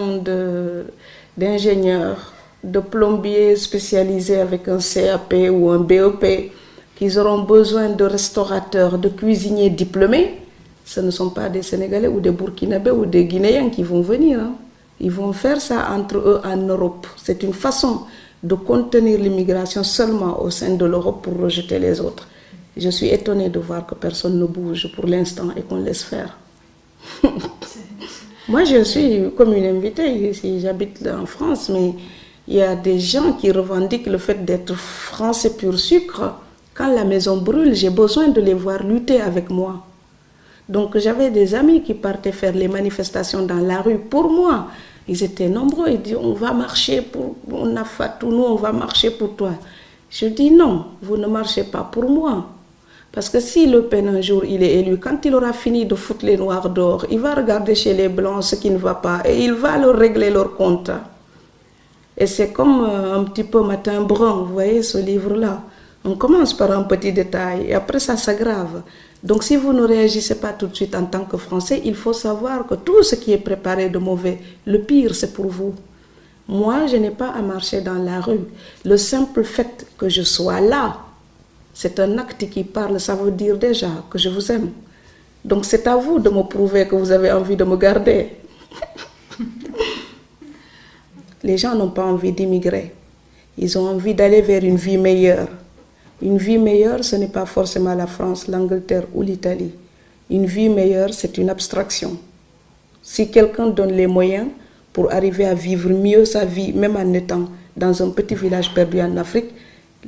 d'ingénieurs, de plombiers spécialisés avec un CAP ou un BEP, qu'ils auront besoin de restaurateurs, de cuisiniers diplômés, ce ne sont pas des Sénégalais ou des Burkinabés ou des Guinéens qui vont venir. Hein. Ils vont faire ça entre eux en Europe. C'est une façon de contenir l'immigration seulement au sein de l'Europe pour rejeter les autres. Je suis étonnée de voir que personne ne bouge pour l'instant et qu'on laisse faire. Moi, je suis comme une invitée ici, j'habite en France, mais il y a des gens qui revendiquent le fait d'être français pur sucre. Quand la maison brûle, j'ai besoin de les voir lutter avec moi. Donc, j'avais des amis qui partaient faire les manifestations dans la rue pour moi. Ils étaient nombreux, ils disaient, on va marcher pour Nafatou, nous, on va marcher pour toi. Je dis non, vous ne marchez pas pour moi. Parce que si Le Pen un jour il est élu, quand il aura fini de foutre les noirs dehors, il va regarder chez les blancs ce qui ne va pas et il va leur régler leur compte. Et c'est comme un petit peu Matin Brun, vous voyez ce livre-là. On commence par un petit détail et après ça s'aggrave. Donc si vous ne réagissez pas tout de suite en tant que Français, il faut savoir que tout ce qui est préparé de mauvais, le pire c'est pour vous. Moi, je n'ai pas à marcher dans la rue. Le simple fait que je sois là, c'est un acte qui parle, ça veut dire déjà que je vous aime. Donc c'est à vous de me prouver que vous avez envie de me garder. Les gens n'ont pas envie d'immigrer. Ils ont envie d'aller vers une vie meilleure. Une vie meilleure, ce n'est pas forcément la France, l'Angleterre ou l'Italie. Une vie meilleure, c'est une abstraction. Si quelqu'un donne les moyens, pour arriver à vivre mieux sa vie, même en étant dans un petit village perdu en Afrique,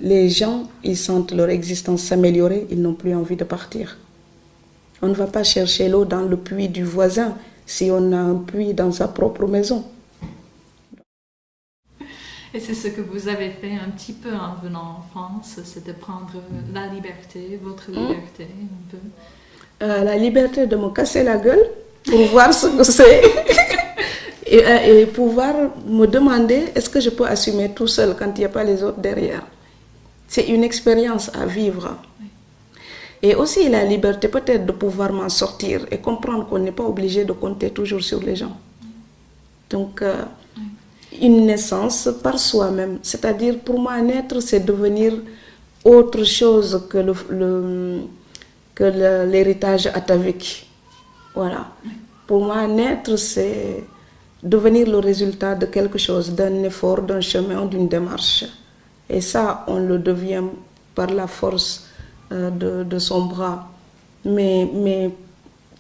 les gens, ils sentent leur existence s'améliorer, ils n'ont plus envie de partir. On ne va pas chercher l'eau dans le puits du voisin si on a un puits dans sa propre maison. Et c'est ce que vous avez fait un petit peu en venant en France, c'est de prendre la liberté, votre liberté un peu. La liberté de me casser la gueule pour voir ce que c'est et pouvoir me demander est-ce que je peux assumer tout seul quand il n'y a pas les autres derrière. C'est une expérience à vivre. Et aussi la liberté peut-être de pouvoir m'en sortir et comprendre qu'on n'est pas obligé de compter toujours sur les gens. Donc, une naissance par soi-même, c'est-à-dire pour moi naître, c'est devenir autre chose que l'héritage atavique. Voilà. Pour moi, naître, c'est devenir le résultat de quelque chose, d'un effort, d'un chemin, d'une démarche. Et ça, on le devient par la force de son bras. Mais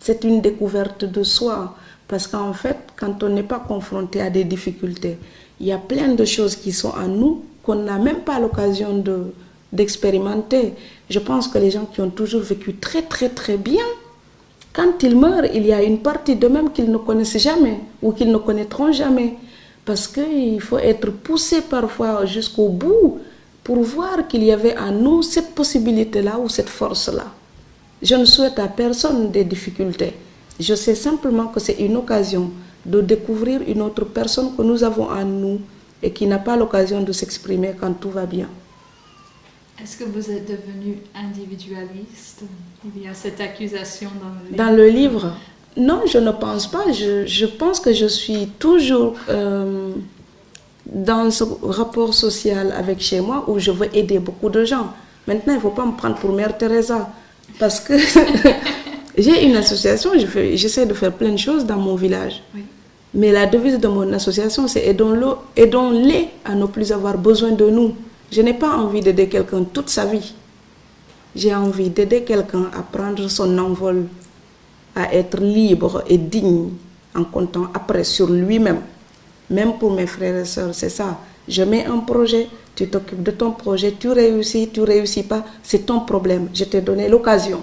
c'est une découverte de soi. Parce qu'en fait, quand on n'est pas confronté à des difficultés, il y a plein de choses qui sont en nous qu'on n'a même pas l'occasion d'expérimenter. Je pense que les gens qui ont toujours vécu très très très bien, quand ils meurent, il y a une partie d'eux-mêmes qu'ils ne connaissent jamais ou qu'ils ne connaîtront jamais. Parce qu'il faut être poussé parfois jusqu'au bout pour voir qu'il y avait en nous cette possibilité-là ou cette force-là. Je ne souhaite à personne des difficultés. Je sais simplement que c'est une occasion de découvrir une autre personne que nous avons en nous et qui n'a pas l'occasion de s'exprimer quand tout va bien. Est-ce que vous êtes devenu individualiste? Il y a cette accusation dans le livre. Dans le livre? Non, je ne pense pas. Je pense que je suis toujours dans ce rapport social avec chez moi où je veux aider beaucoup de gens. Maintenant, il ne faut pas me prendre pour Mère Teresa parce que j'ai une association, j'essaie de faire plein de choses dans mon village. Oui. Mais la devise de mon association, c'est aidons-les à ne plus avoir besoin de nous. Je n'ai pas envie d'aider quelqu'un toute sa vie. J'ai envie d'aider quelqu'un à prendre son envol, à être libre et digne en comptant après sur lui-même. Même pour mes frères et sœurs, c'est ça. Je mets un projet, tu t'occupes de ton projet, tu réussis pas, c'est ton problème. Je t'ai donné l'occasion.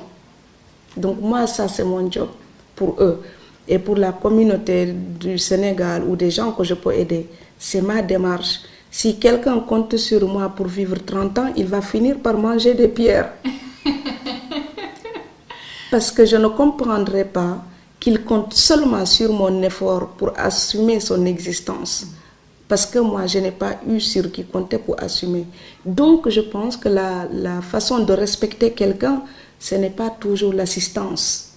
Donc moi, ça c'est mon job pour eux. Et pour la communauté du Sénégal ou des gens que je peux aider, c'est ma démarche. Si quelqu'un compte sur moi pour vivre 30 ans, il va finir par manger des pierres. Parce que je ne comprendrai pas qu'il compte seulement sur mon effort pour assumer son existence. Parce que moi, je n'ai pas eu sur qui compter pour assumer. Donc, je pense que la façon de respecter quelqu'un, ce n'est pas toujours l'assistance.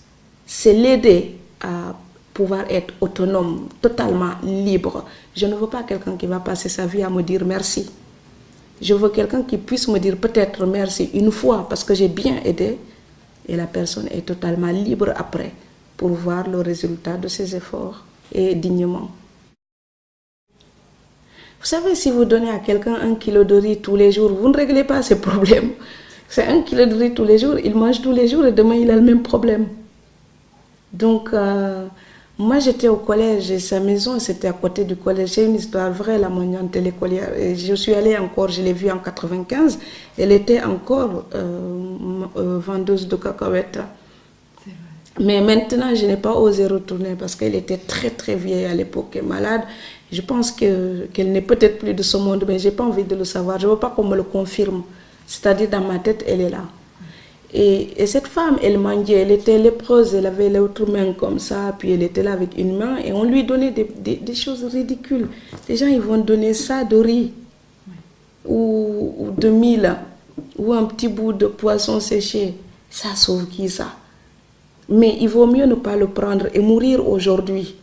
C'est l'aider à pouvoir être autonome, totalement libre. Je ne veux pas quelqu'un qui va passer sa vie à me dire merci. Je veux quelqu'un qui puisse me dire peut-être merci une fois parce que j'ai bien aidé et la personne est totalement libre après pour voir le résultat de ses efforts et dignement. Vous savez, si vous donnez à quelqu'un 1 kilo de riz tous les jours, vous ne réglez pas ses problèmes. C'est 1 kilo de riz tous les jours, il mange tous les jours et demain il a le même problème. Donc, moi j'étais au collège et sa maison c'était à côté du collège. J'ai une histoire vraie, la mognante l'écolière. Et je suis allée encore, je l'ai vue en 95, elle était encore vendeuse de cacahuètes. Mais maintenant, je n'ai pas osé retourner parce qu'elle était très très vieille à l'époque et malade. Je pense qu'elle n'est peut-être plus de ce monde, mais je n'ai pas envie de le savoir. Je ne veux pas qu'on me le confirme. C'est-à-dire dans ma tête, elle est là. Et cette femme, elle mendiait, elle était lépreuse, elle avait l'autre main comme ça, puis elle était là avec une main et on lui donnait des choses ridicules. Les gens, ils vont donner ça de riz ou de mille ou un petit bout de poisson séché. Ça sauve qui ça? Mais il vaut mieux ne pas le prendre et mourir aujourd'hui.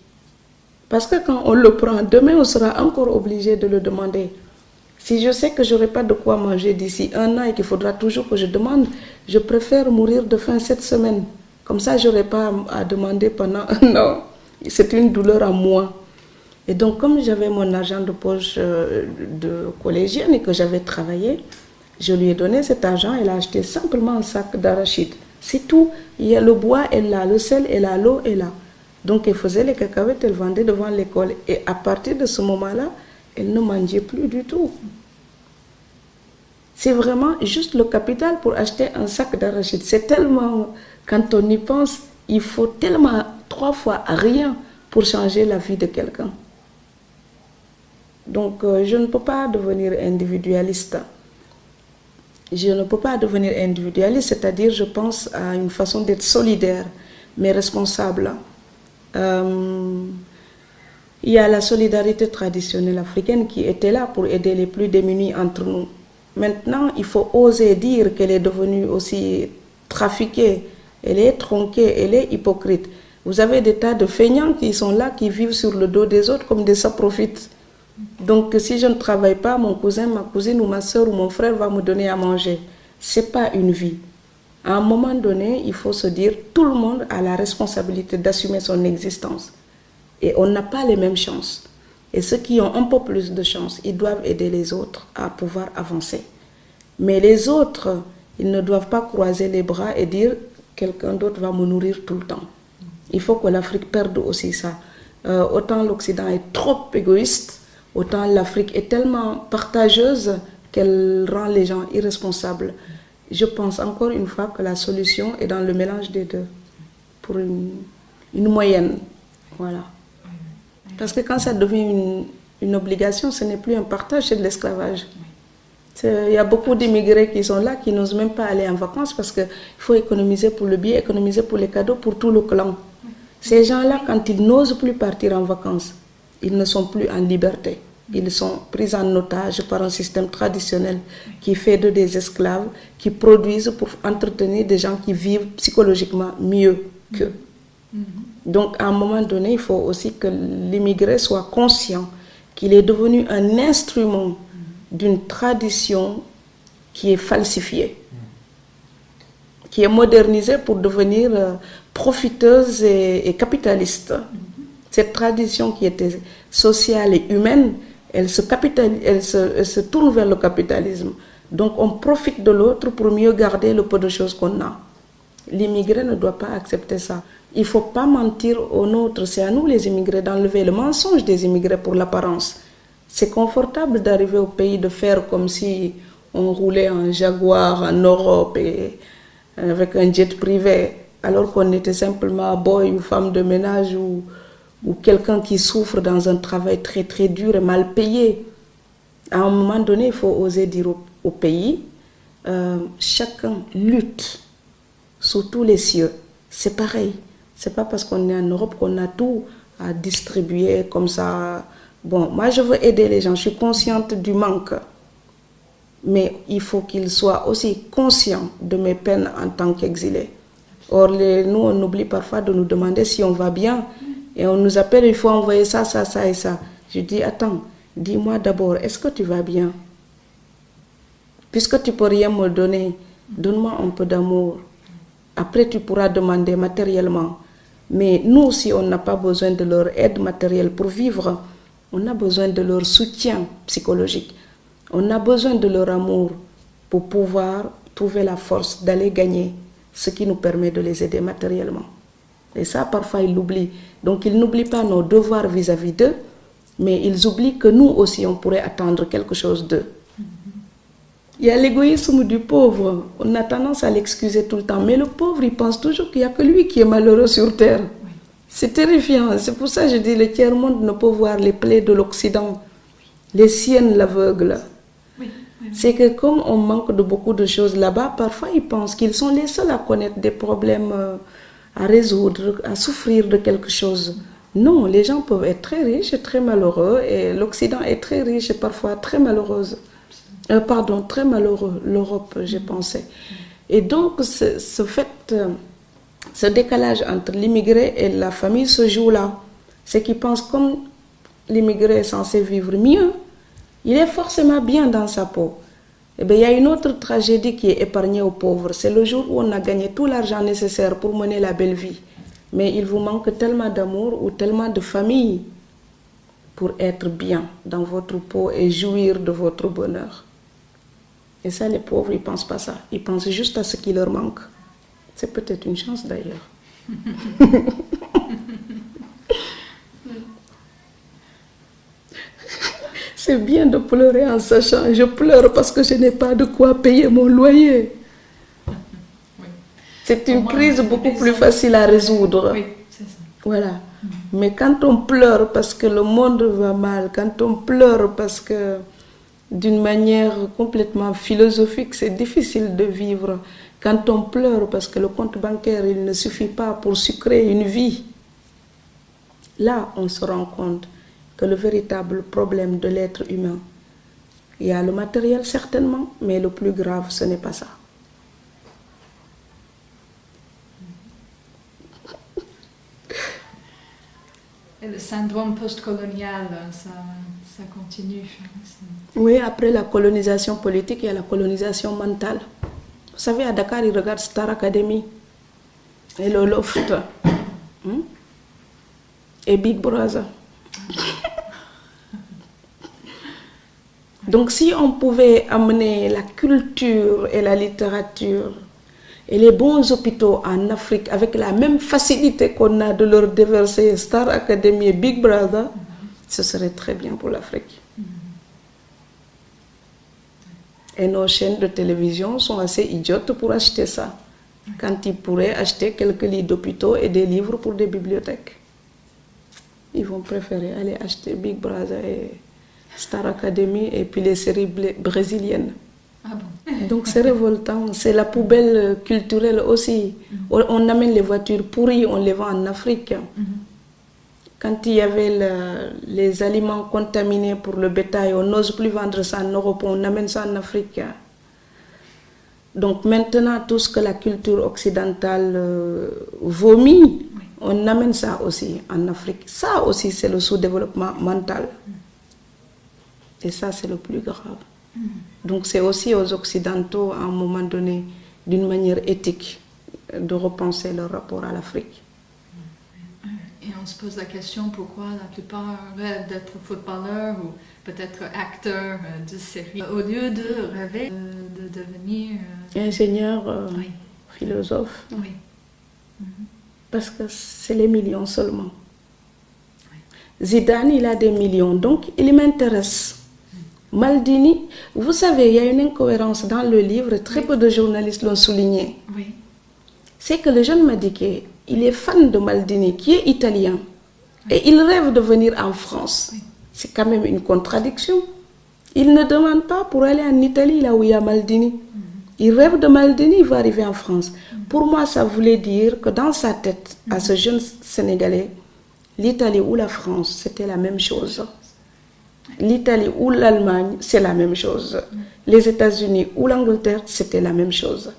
Parce que quand on le prend, demain on sera encore obligé de le demander. Si je sais que je n'aurai pas de quoi manger d'ici 1 an et qu'il faudra toujours que je demande, je préfère mourir de faim cette semaine. Comme ça, je n'aurai pas à demander pendant 1 an. C'est une douleur en moi. Et donc, comme j'avais mon argent de poche de collégienne et que j'avais travaillé, je lui ai donné cet argent. Elle a acheté simplement un sac d'arachide. C'est tout. Il y a le bois est là, le sel est là, l'eau est là. Donc elle faisait les cacahuètes, elle vendait devant l'école. Et à partir de ce moment-là, elle ne mangeait plus du tout. C'est vraiment juste le capital pour acheter un sac d'arachide. C'est tellement, quand on y pense, il faut tellement 3 fois rien pour changer la vie de quelqu'un. Donc je ne peux pas devenir individualiste. Je ne peux pas devenir individualiste, c'est-à-dire je pense à une façon d'être solidaire, mais responsable. Il y a la solidarité traditionnelle africaine qui était là pour aider les plus démunis entre nous. Maintenant, il faut oser dire qu'elle est devenue aussi trafiquée, elle est tronquée, elle est hypocrite. Vous avez des tas de feignants qui sont là, qui vivent sur le dos des autres comme des saprofites. Donc, si je ne travaille pas, mon cousin, ma cousine ou ma soeur ou mon frère va me donner à manger. Ce n'est pas une vie. À un moment donné, il faut se dire, tout le monde a la responsabilité d'assumer son existence. Et on n'a pas les mêmes chances. Et ceux qui ont un peu plus de chance, ils doivent aider les autres à pouvoir avancer. Mais les autres, ils ne doivent pas croiser les bras et dire, quelqu'un d'autre va me nourrir tout le temps. Il faut que l'Afrique perde aussi ça. Autant l'Occident est trop égoïste, autant l'Afrique est tellement partageuse qu'elle rend les gens irresponsables. Je pense encore une fois que la solution est dans le mélange des deux, pour une moyenne. Voilà. Parce que quand ça devient une obligation, ce n'est plus un partage, c'est de l'esclavage. Il y a beaucoup d'immigrés qui sont là, qui n'osent même pas aller en vacances parce qu'il faut économiser pour le billet, économiser pour les cadeaux, pour tout le clan. Ces gens-là, quand ils n'osent plus partir en vacances, ils ne sont plus en liberté. Ils sont pris en otage par un système traditionnel qui fait d'eux des esclaves, qui produisent pour entretenir des gens qui vivent psychologiquement mieux qu'eux. Donc, à un moment donné, il faut aussi que l'immigré soit conscient qu'il est devenu un instrument d'une tradition qui est falsifiée, qui est modernisée pour devenir profiteuse et capitaliste. Cette tradition qui était sociale et humaine, elle se tourne vers le capitalisme. Donc on profite de l'autre pour mieux garder le peu de choses qu'on a. L'immigré ne doit pas accepter ça. Il ne faut pas mentir aux nôtres, c'est à nous les immigrés d'enlever le mensonge des immigrés pour l'apparence. C'est confortable d'arriver au pays, de faire comme si on roulait en Jaguar en Europe et avec un jet privé, alors qu'on était simplement boy ou femme de ménage ou quelqu'un qui souffre dans un travail très très dur et mal payé. À un moment donné, il faut oser dire au pays, chacun lutte sous tous les cieux. C'est pareil. C'est pas parce qu'on est en Europe qu'on a tout à distribuer comme ça. Bon, moi je veux aider les gens, je suis consciente du manque. Mais il faut qu'ils soient aussi conscients de mes peines en tant qu'exilés. Or, nous, on oublie parfois de nous demander si on va bien. Et on nous appelle, il faut envoyer ça, ça, ça et ça. Je dis, attends, dis-moi d'abord, est-ce que tu vas bien? Puisque tu ne peux rien me donner, donne-moi un peu d'amour. Après, tu pourras demander matériellement. Mais nous, si on n'a pas besoin de leur aide matérielle pour vivre, on a besoin de leur soutien psychologique. On a besoin de leur amour pour pouvoir trouver la force d'aller gagner ce qui nous permet de les aider matériellement. Et ça, parfois, ils l'oublient. Donc, ils n'oublient pas nos devoirs vis-à-vis d'eux, mais ils oublient que nous aussi, on pourrait attendre quelque chose d'eux. Il y a l'égoïsme du pauvre. On a tendance à l'excuser tout le temps. Mais le pauvre, il pense toujours qu'il n'y a que lui qui est malheureux sur terre. C'est terrifiant. C'est pour ça que je dis, le tiers-monde ne peut voir les plaies de l'Occident. Les siennes l'aveuglent. C'est que comme on manque de beaucoup de choses là-bas, parfois ils pensent qu'ils sont les seuls à connaître des problèmes à résoudre, à souffrir de quelque chose. Non, les gens peuvent être très riches et très malheureux, et l'Occident est très riche et parfois très malheureuse. Très malheureux, l'Europe, j'ai pensé. Et donc, ce décalage entre l'immigré et la famille se joue là. C'est qu'ils pensent comme l'immigré est censé vivre mieux, il est forcément bien dans sa peau. Eh bien, il y a une autre tragédie qui est épargnée aux pauvres. C'est le jour où on a gagné tout l'argent nécessaire pour mener la belle vie. Mais il vous manque tellement d'amour ou tellement de famille pour être bien dans votre peau et jouir de votre bonheur. Et ça, les pauvres, ils ne pensent pas ça. Ils pensent juste à ce qui leur manque. C'est peut-être une chance d'ailleurs. C'est bien de pleurer en sachant, je pleure parce que je n'ai pas de quoi payer mon loyer. Oui. C'est une crise beaucoup plus facile à résoudre. Oui, c'est ça. Voilà. Mais quand on pleure parce que le monde va mal, quand on pleure parce que d'une manière complètement philosophique, c'est difficile de vivre. Quand on pleure parce que le compte bancaire, il ne suffit pas pour sucrer une vie, là, on se rend compte que le véritable problème de l'être humain, il y a le matériel certainement, mais le plus grave, ce n'est pas ça. Et le syndrome post-colonial, ça continue. Oui, après la colonisation politique, il y a la colonisation mentale. Vous savez, à Dakar, ils regardent Star Academy et le Loft et Big Brother. Donc, si on pouvait amener la culture et la littérature et les bons hôpitaux en Afrique avec la même facilité qu'on a de leur déverser Star Academy et Big Brother, ce serait très bien pour l'Afrique. Et nos chaînes de télévision sont assez idiotes pour acheter ça, quand ils pourraient acheter quelques lits d'hôpitaux et des livres pour des bibliothèques. Ils vont préférer aller acheter Big Brother et Star Academy et puis les séries brésiliennes. Ah bon? Donc c'est révoltant, c'est la poubelle culturelle aussi. On amène les voitures pourries, on les vend en Afrique. Quand il y avait les aliments contaminés pour le bétail, on n'ose plus vendre ça en Europe, on amène ça en Afrique. Donc maintenant, tout ce que la culture occidentale vomit, on amène ça aussi en Afrique. Ça aussi, c'est le sous-développement mental. Et ça, c'est le plus grave. Donc c'est aussi aux Occidentaux, à un moment donné, d'une manière éthique, de repenser leur rapport à l'Afrique. Et on se pose la question pourquoi la plupart rêvent d'être footballeurs ou peut-être acteurs de séries, au lieu de rêver de devenir... ingénieur, philosophe. Oui. Parce que c'est les millions seulement. Zidane, il a des millions, donc il m'intéresse. Maldini, vous savez, il y a une incohérence dans le livre, très peu de journalistes l'ont souligné. Oui. C'est que le jeune m'a dit qu'il est fan de Maldini, qui est italien, et il rêve de venir en France. Oui. C'est quand même une contradiction. Il ne demande pas pour aller en Italie, là où il y a Maldini. Il rêve de Maldini, il va arriver en France. Pour moi, ça voulait dire que dans sa tête, à ce jeune Sénégalais, l'Italie ou la France, c'était la même chose. L'Italie ou l'Allemagne, c'est la même chose. Les États-Unis ou l'Angleterre, c'était la même chose.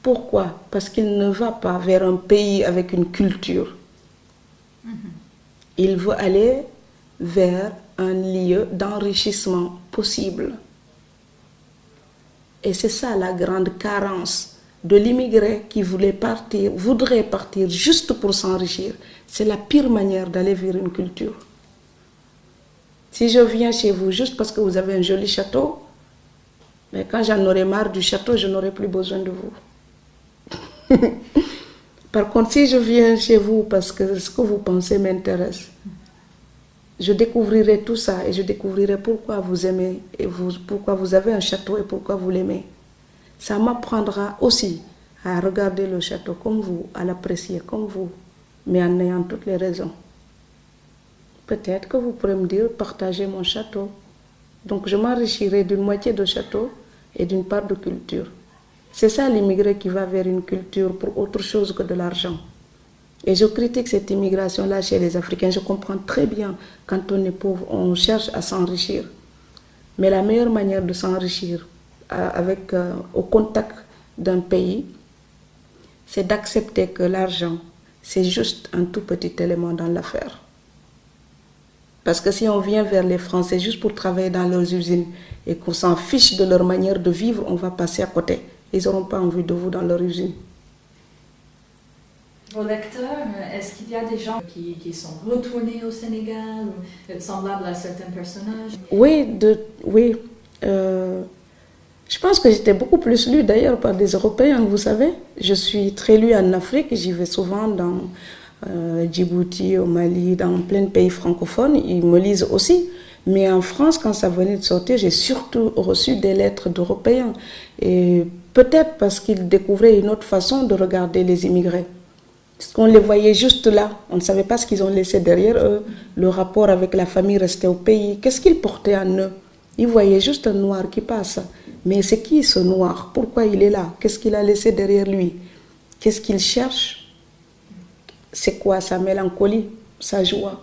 Pourquoi? Parce qu'il ne va pas vers un pays avec une culture. Il veut aller vers un lieu d'enrichissement possible. Et c'est ça la grande carence de l'immigré qui voudrait partir juste pour s'enrichir. C'est la pire manière d'aller vers une culture. Si je viens chez vous juste parce que vous avez un joli château, mais quand j'en aurai marre du château, je n'aurai plus besoin de vous. Par contre, si je viens chez vous parce que ce que vous pensez m'intéresse, je découvrirai tout ça et je découvrirai pourquoi vous aimez et pourquoi vous avez un château et pourquoi vous l'aimez. Ça m'apprendra aussi à regarder le château comme vous, à l'apprécier comme vous, mais en ayant toutes les raisons. Peut-être que vous pourrez me dire, partagez mon château. Donc je m'enrichirai d'une moitié de château et d'une part de culture. C'est ça l'immigré qui va vers une culture pour autre chose que de l'argent. Et je critique cette immigration-là chez les Africains. Je comprends très bien, quand on est pauvre, on cherche à s'enrichir. Mais la meilleure manière de s'enrichir au contact d'un pays, c'est d'accepter que l'argent, c'est juste un tout petit élément dans l'affaire. Parce que si on vient vers les Français juste pour travailler dans leurs usines et qu'on s'en fiche de leur manière de vivre, on va passer à côté. Ils n'auront pas envie de vous dans leur usine. Vos lecteurs, est-ce qu'il y a des gens qui sont retournés au Sénégal, ou semblables à certains personnages? Oui, je pense que j'étais beaucoup plus lue d'ailleurs par des Européens, vous savez. Je suis très lue en Afrique, j'y vais souvent dans Djibouti, au Mali, dans plein de pays francophones. Ils me lisent aussi. Mais en France, quand ça venait de sortir, j'ai surtout reçu des lettres d'Européens. Et peut-être parce qu'ils découvraient une autre façon de regarder les immigrés. Parce qu'on les voyait juste là. On ne savait pas ce qu'ils ont laissé derrière eux. Le rapport avec la famille restait au pays. Qu'est-ce qu'ils portaient en eux? Ils voyaient juste un noir qui passe. Mais c'est qui ce noir? Pourquoi il est là? Qu'est-ce qu'il a laissé derrière lui? Qu'est-ce qu'il cherche? C'est quoi sa mélancolie, sa joie?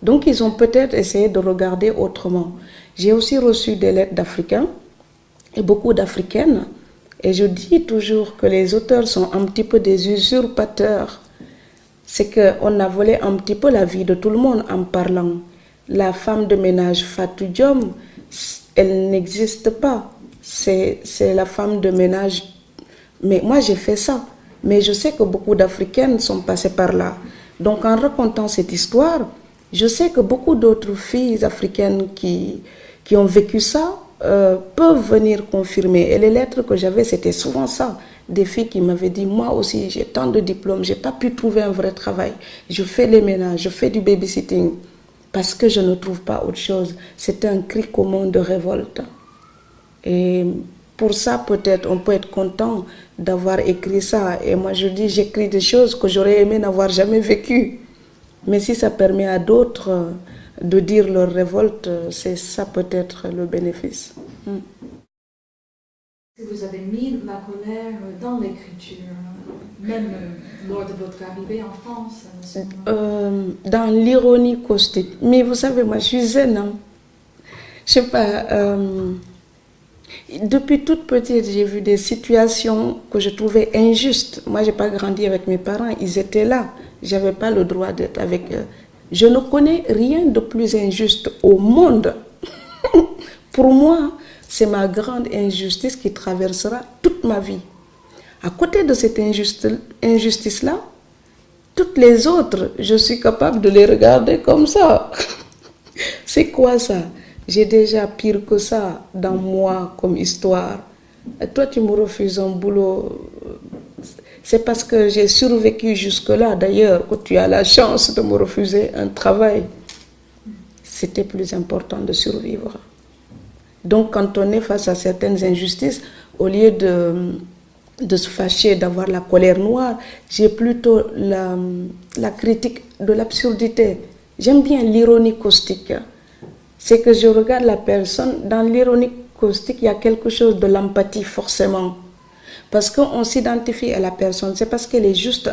Donc ils ont peut-être essayé de regarder autrement. J'ai aussi reçu des lettres d'Africains et beaucoup d'Africaines. Et je dis toujours que les auteurs sont un petit peu des usurpateurs. C'est qu'on a volé un petit peu la vie de tout le monde en parlant. La femme de ménage Fatou Diom, elle n'existe pas. C'est la femme de ménage. Mais moi j'ai fait ça. Mais je sais que beaucoup d'Africaines sont passées par là. Donc en racontant cette histoire, je sais que beaucoup d'autres filles africaines qui ont vécu ça peuvent venir confirmer. Et les lettres que j'avais, c'était souvent ça. Des filles qui m'avaient dit, moi aussi j'ai tant de diplômes, j'ai pas pu trouver un vrai travail. Je fais les ménages, je fais du babysitting parce que je ne trouve pas autre chose. C'était un cri commun de révolte. Et pour ça, peut-être, on peut être content d'avoir écrit ça. Et moi, je dis, j'écris des choses que j'aurais aimé n'avoir jamais vécues. Mais si ça permet à d'autres de dire leur révolte, c'est ça peut-être le bénéfice. Vous avez mis la colère dans l'écriture, même lors de votre arrivée en France? Dans l'ironie caustique. Mais vous savez, moi, je suis zen. Hein? Je sais pas... depuis toute petite, j'ai vu des situations que je trouvais injustes. Moi, je n'ai pas grandi avec mes parents, ils étaient là. Je n'avais pas le droit d'être avec eux. Je ne connais rien de plus injuste au monde. Pour moi, c'est ma grande injustice qui traversera toute ma vie. À côté de cette injustice-là, toutes les autres, je suis capable de les regarder comme ça. C'est quoi ça? J'ai déjà pire que ça dans moi comme histoire. Et toi, tu me refuses un boulot. C'est parce que j'ai survécu jusque-là, d'ailleurs, que tu as la chance de me refuser un travail. C'était plus important de survivre. Donc, quand on est face à certaines injustices, au lieu de se fâcher, d'avoir la colère noire, j'ai plutôt la critique de l'absurdité. J'aime bien l'ironie caustique. C'est que je regarde la personne, dans l'ironie caustique, il y a quelque chose de l'empathie forcément. Parce qu'on s'identifie à la personne, c'est parce qu'elle est juste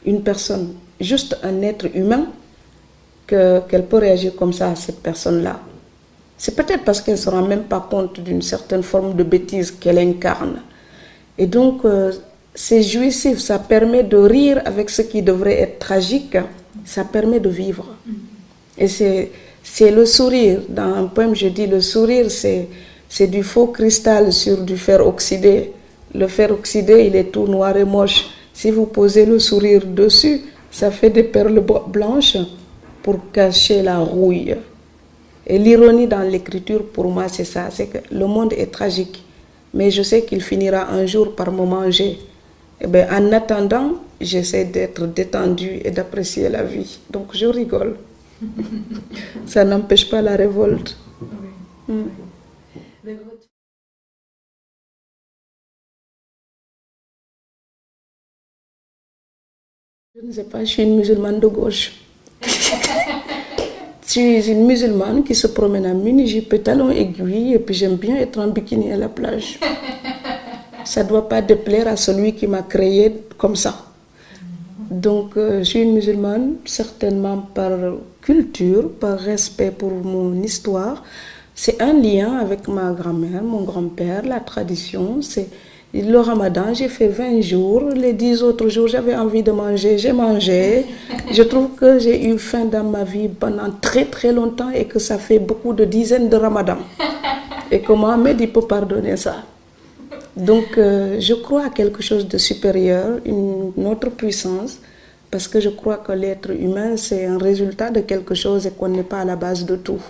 une personne, juste un être humain, qu'elle peut réagir comme ça à cette personne-là. C'est peut-être parce qu'elle ne se rend même pas compte d'une certaine forme de bêtise qu'elle incarne. Et donc, c'est jouissif, ça permet de rire avec ce qui devrait être tragique, ça permet de vivre. Et c'est le sourire. Dans un poème, je dis le sourire, c'est du faux cristal sur du fer oxydé. Le fer oxydé, il est tout noir et moche. Si vous posez le sourire dessus, ça fait des perles blanches pour cacher la rouille. Et l'ironie dans l'écriture, pour moi, c'est ça. C'est que le monde est tragique. Mais je sais qu'il finira un jour par me manger. Et bien, en attendant, j'essaie d'être détendue et d'apprécier la vie. Donc, je rigole. Ça n'empêche pas la révolte. Oui. Je ne sais pas, je suis une musulmane de gauche. Je suis une musulmane qui se promène en mini-jupe et talons aiguilles et puis j'aime bien être en bikini à la plage. Ça ne doit pas déplaire à celui qui m'a créée comme ça. Donc, je suis une musulmane, certainement par culture, par respect pour mon histoire. C'est un lien avec ma grand-mère, mon grand-père, la tradition. C'est le ramadan, j'ai fait 20 jours. Les 10 autres jours, j'avais envie de manger, j'ai mangé. Je trouve que j'ai eu faim dans ma vie pendant très très longtemps et que ça fait beaucoup de dizaines de ramadans. Et que Mohamed, il peut pardonner ça. Donc, je crois à quelque chose de supérieur, une autre puissance, parce que je crois que l'être humain, c'est un résultat de quelque chose et qu'on n'est pas à la base de tout.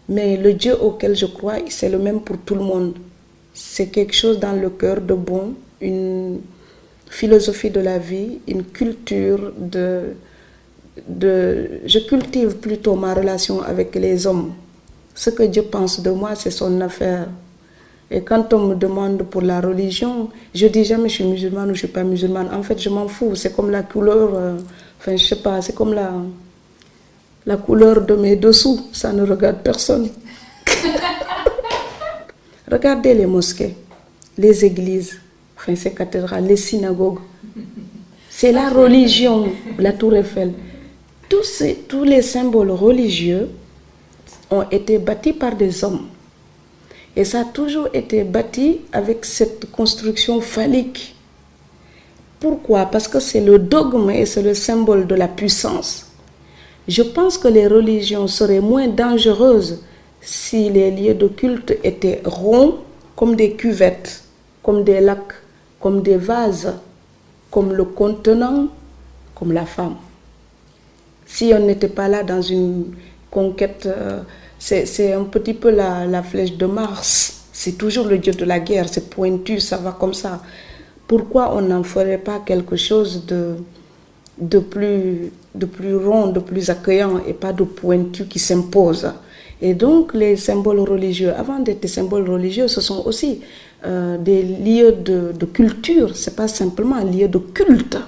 Mais le Dieu auquel je crois, c'est le même pour tout le monde. C'est quelque chose dans le cœur de bon, une philosophie de la vie, une culture Je cultive plutôt ma relation avec les hommes. Ce que Dieu pense de moi, c'est son affaire. Et quand on me demande pour la religion, je dis jamais je suis musulmane ou je ne suis pas musulmane. En fait, je m'en fous. C'est comme la couleur, enfin, je sais pas, c'est comme la couleur de mes dessous. Ça ne regarde personne. Regardez les mosquées, les églises, enfin, ces cathédrales, les synagogues. C'est la religion, la tour Eiffel. Tous les symboles religieux ont été bâtis par des hommes. Et ça a toujours été bâti avec cette construction phallique. Pourquoi? Parce que c'est le dogme et c'est le symbole de la puissance. Je pense que les religions seraient moins dangereuses si les lieux de culte étaient ronds comme des cuvettes, comme des lacs, comme des vases, comme le contenant, comme la femme. Si on n'était pas là dans une conquête... c'est un petit peu la flèche de Mars. C'est toujours le dieu de la guerre, c'est pointu, ça va comme ça. Pourquoi on n'en ferait pas quelque chose de plus rond, de plus accueillant et pas de pointu qui s'impose? Et donc les symboles religieux, avant d'être des symboles religieux, ce sont aussi des lieux de culture. Ce n'est pas simplement un lieu de culte.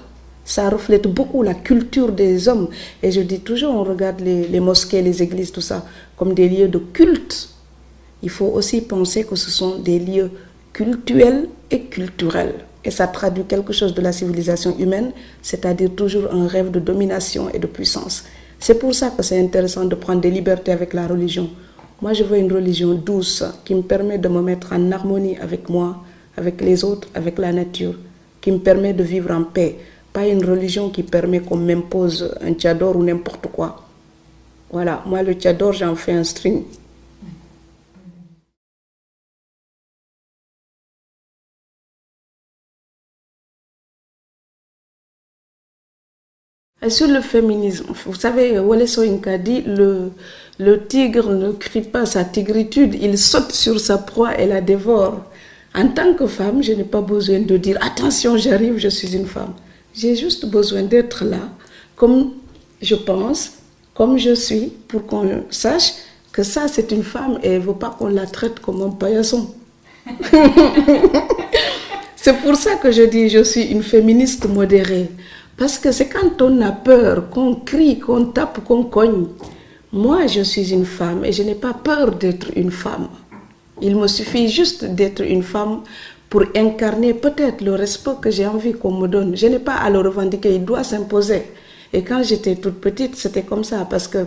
Ça reflète beaucoup la culture des hommes. Et je dis toujours, on regarde les mosquées, les églises, tout ça, comme des lieux de culte. Il faut aussi penser que ce sont des lieux cultuels et culturels. Et ça traduit quelque chose de la civilisation humaine, c'est-à-dire toujours un rêve de domination et de puissance. C'est pour ça que c'est intéressant de prendre des libertés avec la religion. Moi, je veux une religion douce qui me permet de me mettre en harmonie avec moi, avec les autres, avec la nature, qui me permet de vivre en paix. Pas une religion qui permet qu'on m'impose un tchador ou n'importe quoi. Voilà, moi le tchador, j'en fais un string. Et sur le féminisme, vous savez, Wole Soyinka dit le tigre ne crie pas sa tigritude, il saute sur sa proie et la dévore. En tant que femme, je n'ai pas besoin de dire « Attention, j'arrive, je suis une femme ». J'ai juste besoin d'être là, comme je pense, comme je suis, pour qu'on sache que ça, c'est une femme et elle ne veut pas qu'on la traite comme un paillasson. C'est pour ça que je dis je suis une féministe modérée. Parce que c'est quand on a peur, qu'on crie, qu'on tape, qu'on cogne. Moi, je suis une femme et je n'ai pas peur d'être une femme. Il me suffit juste d'être une femme pour incarner peut-être le respect que j'ai envie qu'on me donne. Je n'ai pas à le revendiquer, il doit s'imposer. Et quand j'étais toute petite, c'était comme ça, parce que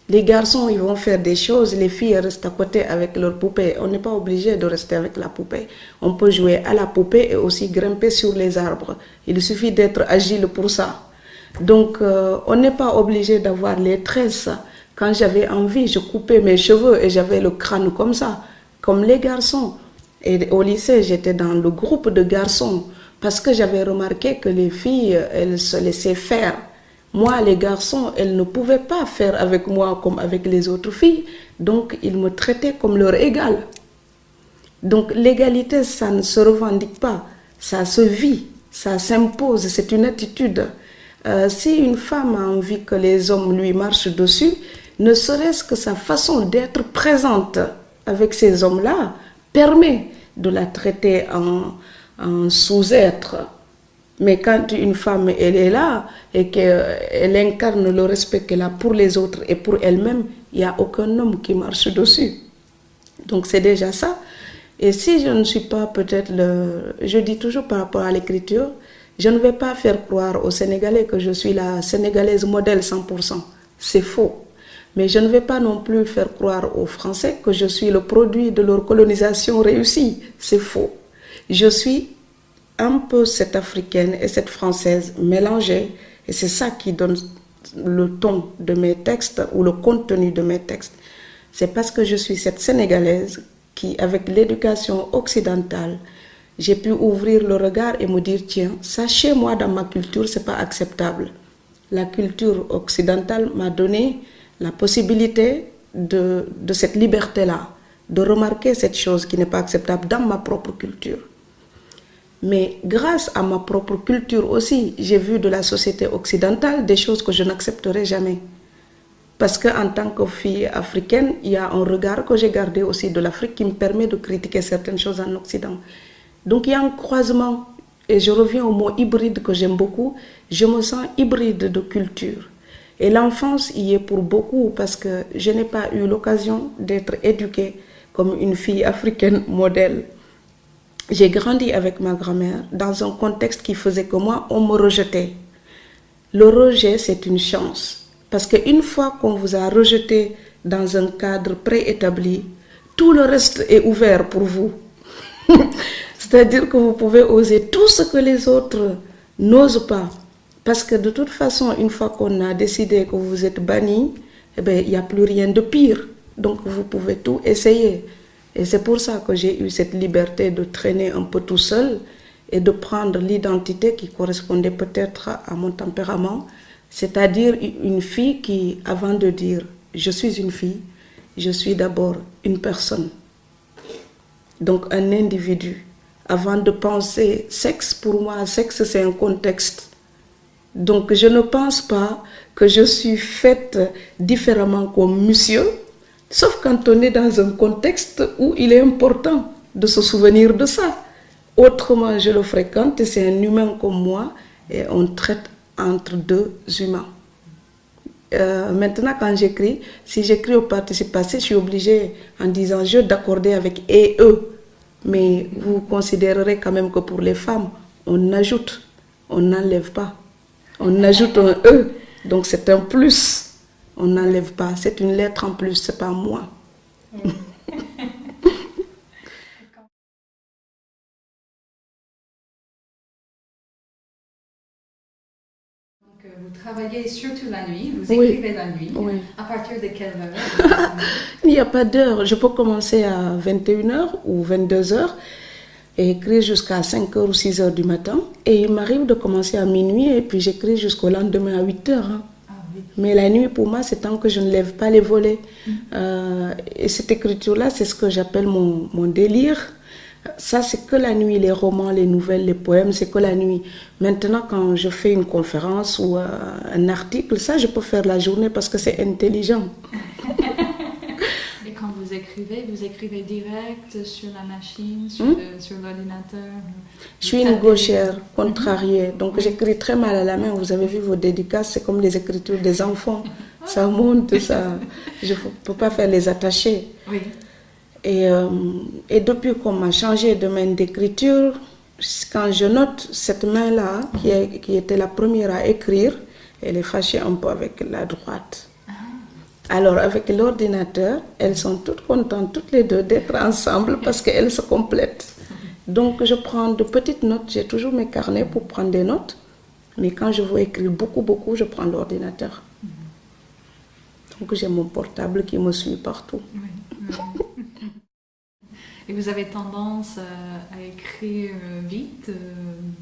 les garçons, ils vont faire des choses, les filles restent à côté avec leur poupée. On n'est pas obligé de rester avec la poupée. On peut jouer à la poupée et aussi grimper sur les arbres. Il suffit d'être agile pour ça. Donc, on n'est pas obligé d'avoir les tresses. Quand j'avais envie, je coupais mes cheveux et j'avais le crâne comme ça, comme les garçons. Et au lycée, j'étais dans le groupe de garçons parce que j'avais remarqué que les filles, elles se laissaient faire. Moi, les garçons, elles ne pouvaient pas faire avec moi comme avec les autres filles. Donc, ils me traitaient comme leur égal. Donc, l'égalité, ça ne se revendique pas. Ça se vit, ça s'impose, c'est une attitude. Si une femme a envie que les hommes lui marchent dessus, ne serait-ce que sa façon d'être présente avec ces hommes-là permet de la traiter en sous-être. Mais quand une femme, elle est là et qu'elle incarne le respect qu'elle a pour les autres et pour elle-même, il n'y a aucun homme qui marche dessus. Donc c'est déjà ça. Et si je ne suis pas peut-être je dis toujours par rapport à l'écriture, je ne vais pas faire croire aux Sénégalais que je suis la Sénégalaise modèle 100%. C'est faux. Mais je ne vais pas non plus faire croire aux Français que je suis le produit de leur colonisation réussie. C'est faux. Je suis un peu cette africaine et cette française mélangée. Et c'est ça qui donne le ton de mes textes ou le contenu de mes textes. C'est parce que je suis cette Sénégalaise qui, avec l'éducation occidentale, j'ai pu ouvrir le regard et me dire, tiens, ça chez moi dans ma culture, ce n'est pas acceptable. La culture occidentale m'a donné la possibilité de cette liberté-là, de remarquer cette chose qui n'est pas acceptable dans ma propre culture. Mais grâce à ma propre culture aussi, j'ai vu de la société occidentale des choses que je n'accepterai jamais. Parce qu'en tant que fille africaine, il y a un regard que j'ai gardé aussi de l'Afrique qui me permet de critiquer certaines choses en Occident. Donc il y a un croisement, et je reviens au mot hybride que j'aime beaucoup, je me sens hybride de culture. Et l'enfance y est pour beaucoup parce que je n'ai pas eu l'occasion d'être éduquée comme une fille africaine modèle. J'ai grandi avec ma grand-mère dans un contexte qui faisait que moi, on me rejetait. Le rejet, c'est une chance. Parce qu'une fois qu'on vous a rejeté dans un cadre préétabli, tout le reste est ouvert pour vous. C'est-à-dire que vous pouvez oser tout ce que les autres n'osent pas. Parce que de toute façon, une fois qu'on a décidé que vous êtes banni, eh bien, il n'y a plus rien de pire. Donc vous pouvez tout essayer. Et c'est pour ça que j'ai eu cette liberté de traîner un peu tout seul et de prendre l'identité qui correspondait peut-être à mon tempérament. C'est-à-dire une fille qui, avant de dire « je suis une fille », je suis d'abord une personne. Donc un individu. Avant de penser sexe, pour moi, sexe c'est un contexte. Donc je ne pense pas que je suis faite différemment comme monsieur, sauf quand on est dans un contexte où il est important de se souvenir de ça. Autrement, je le fréquente et c'est un humain comme moi et on traite entre deux humains. Maintenant, quand j'écris, si j'écris au participe passé, je suis obligée, en disant je, d'accorder avec et eux. Mais vous considérerez quand même que pour les femmes, on ajoute, on n'enlève pas. On ajoute un e, donc c'est un plus. On n'enlève pas, c'est une lettre en plus, c'est pas moi. Vous travaillez surtout la nuit, vous écrivez la nuit. Oui. À partir de quelle heure? Il n'y a pas d'heure. Je peux commencer à 21h ou 22h et écrire jusqu'à 5h ou 6h du matin. Et il m'arrive de commencer à minuit et puis j'écris jusqu'au lendemain à 8h. Hein. Ah, oui. Mais la nuit, pour moi, c'est tant que je ne lève pas les volets. Et cette écriture-là, c'est ce que j'appelle mon délire. Ça, c'est que la nuit, les romans, les nouvelles, les poèmes, c'est que la nuit. Maintenant, quand je fais une conférence ou un article, ça, je peux faire la journée parce que c'est intelligent. Et quand vous écrivez direct sur la machine, sur l'ordinateur? Je suis une gauchère, contrariée, donc j'écris très mal à la main. Vous avez vu vos dédicaces, c'est comme les écritures des enfants. Ça monte, ça. Je ne peux pas faire les attachés. Oui. Et depuis qu'on m'a changé de main d'écriture, quand je note cette main-là, qui était la première à écrire, elle est fâchée un peu avec la droite. Alors avec l'ordinateur, elles sont toutes contentes, toutes les deux, d'être ensemble parce qu'elles se complètent. Donc je prends de petites notes, j'ai toujours mes carnets pour prendre des notes, mais quand je veux écrire beaucoup, je prends l'ordinateur. Donc j'ai mon portable qui me suit partout. Oui. Et vous avez tendance à écrire vite,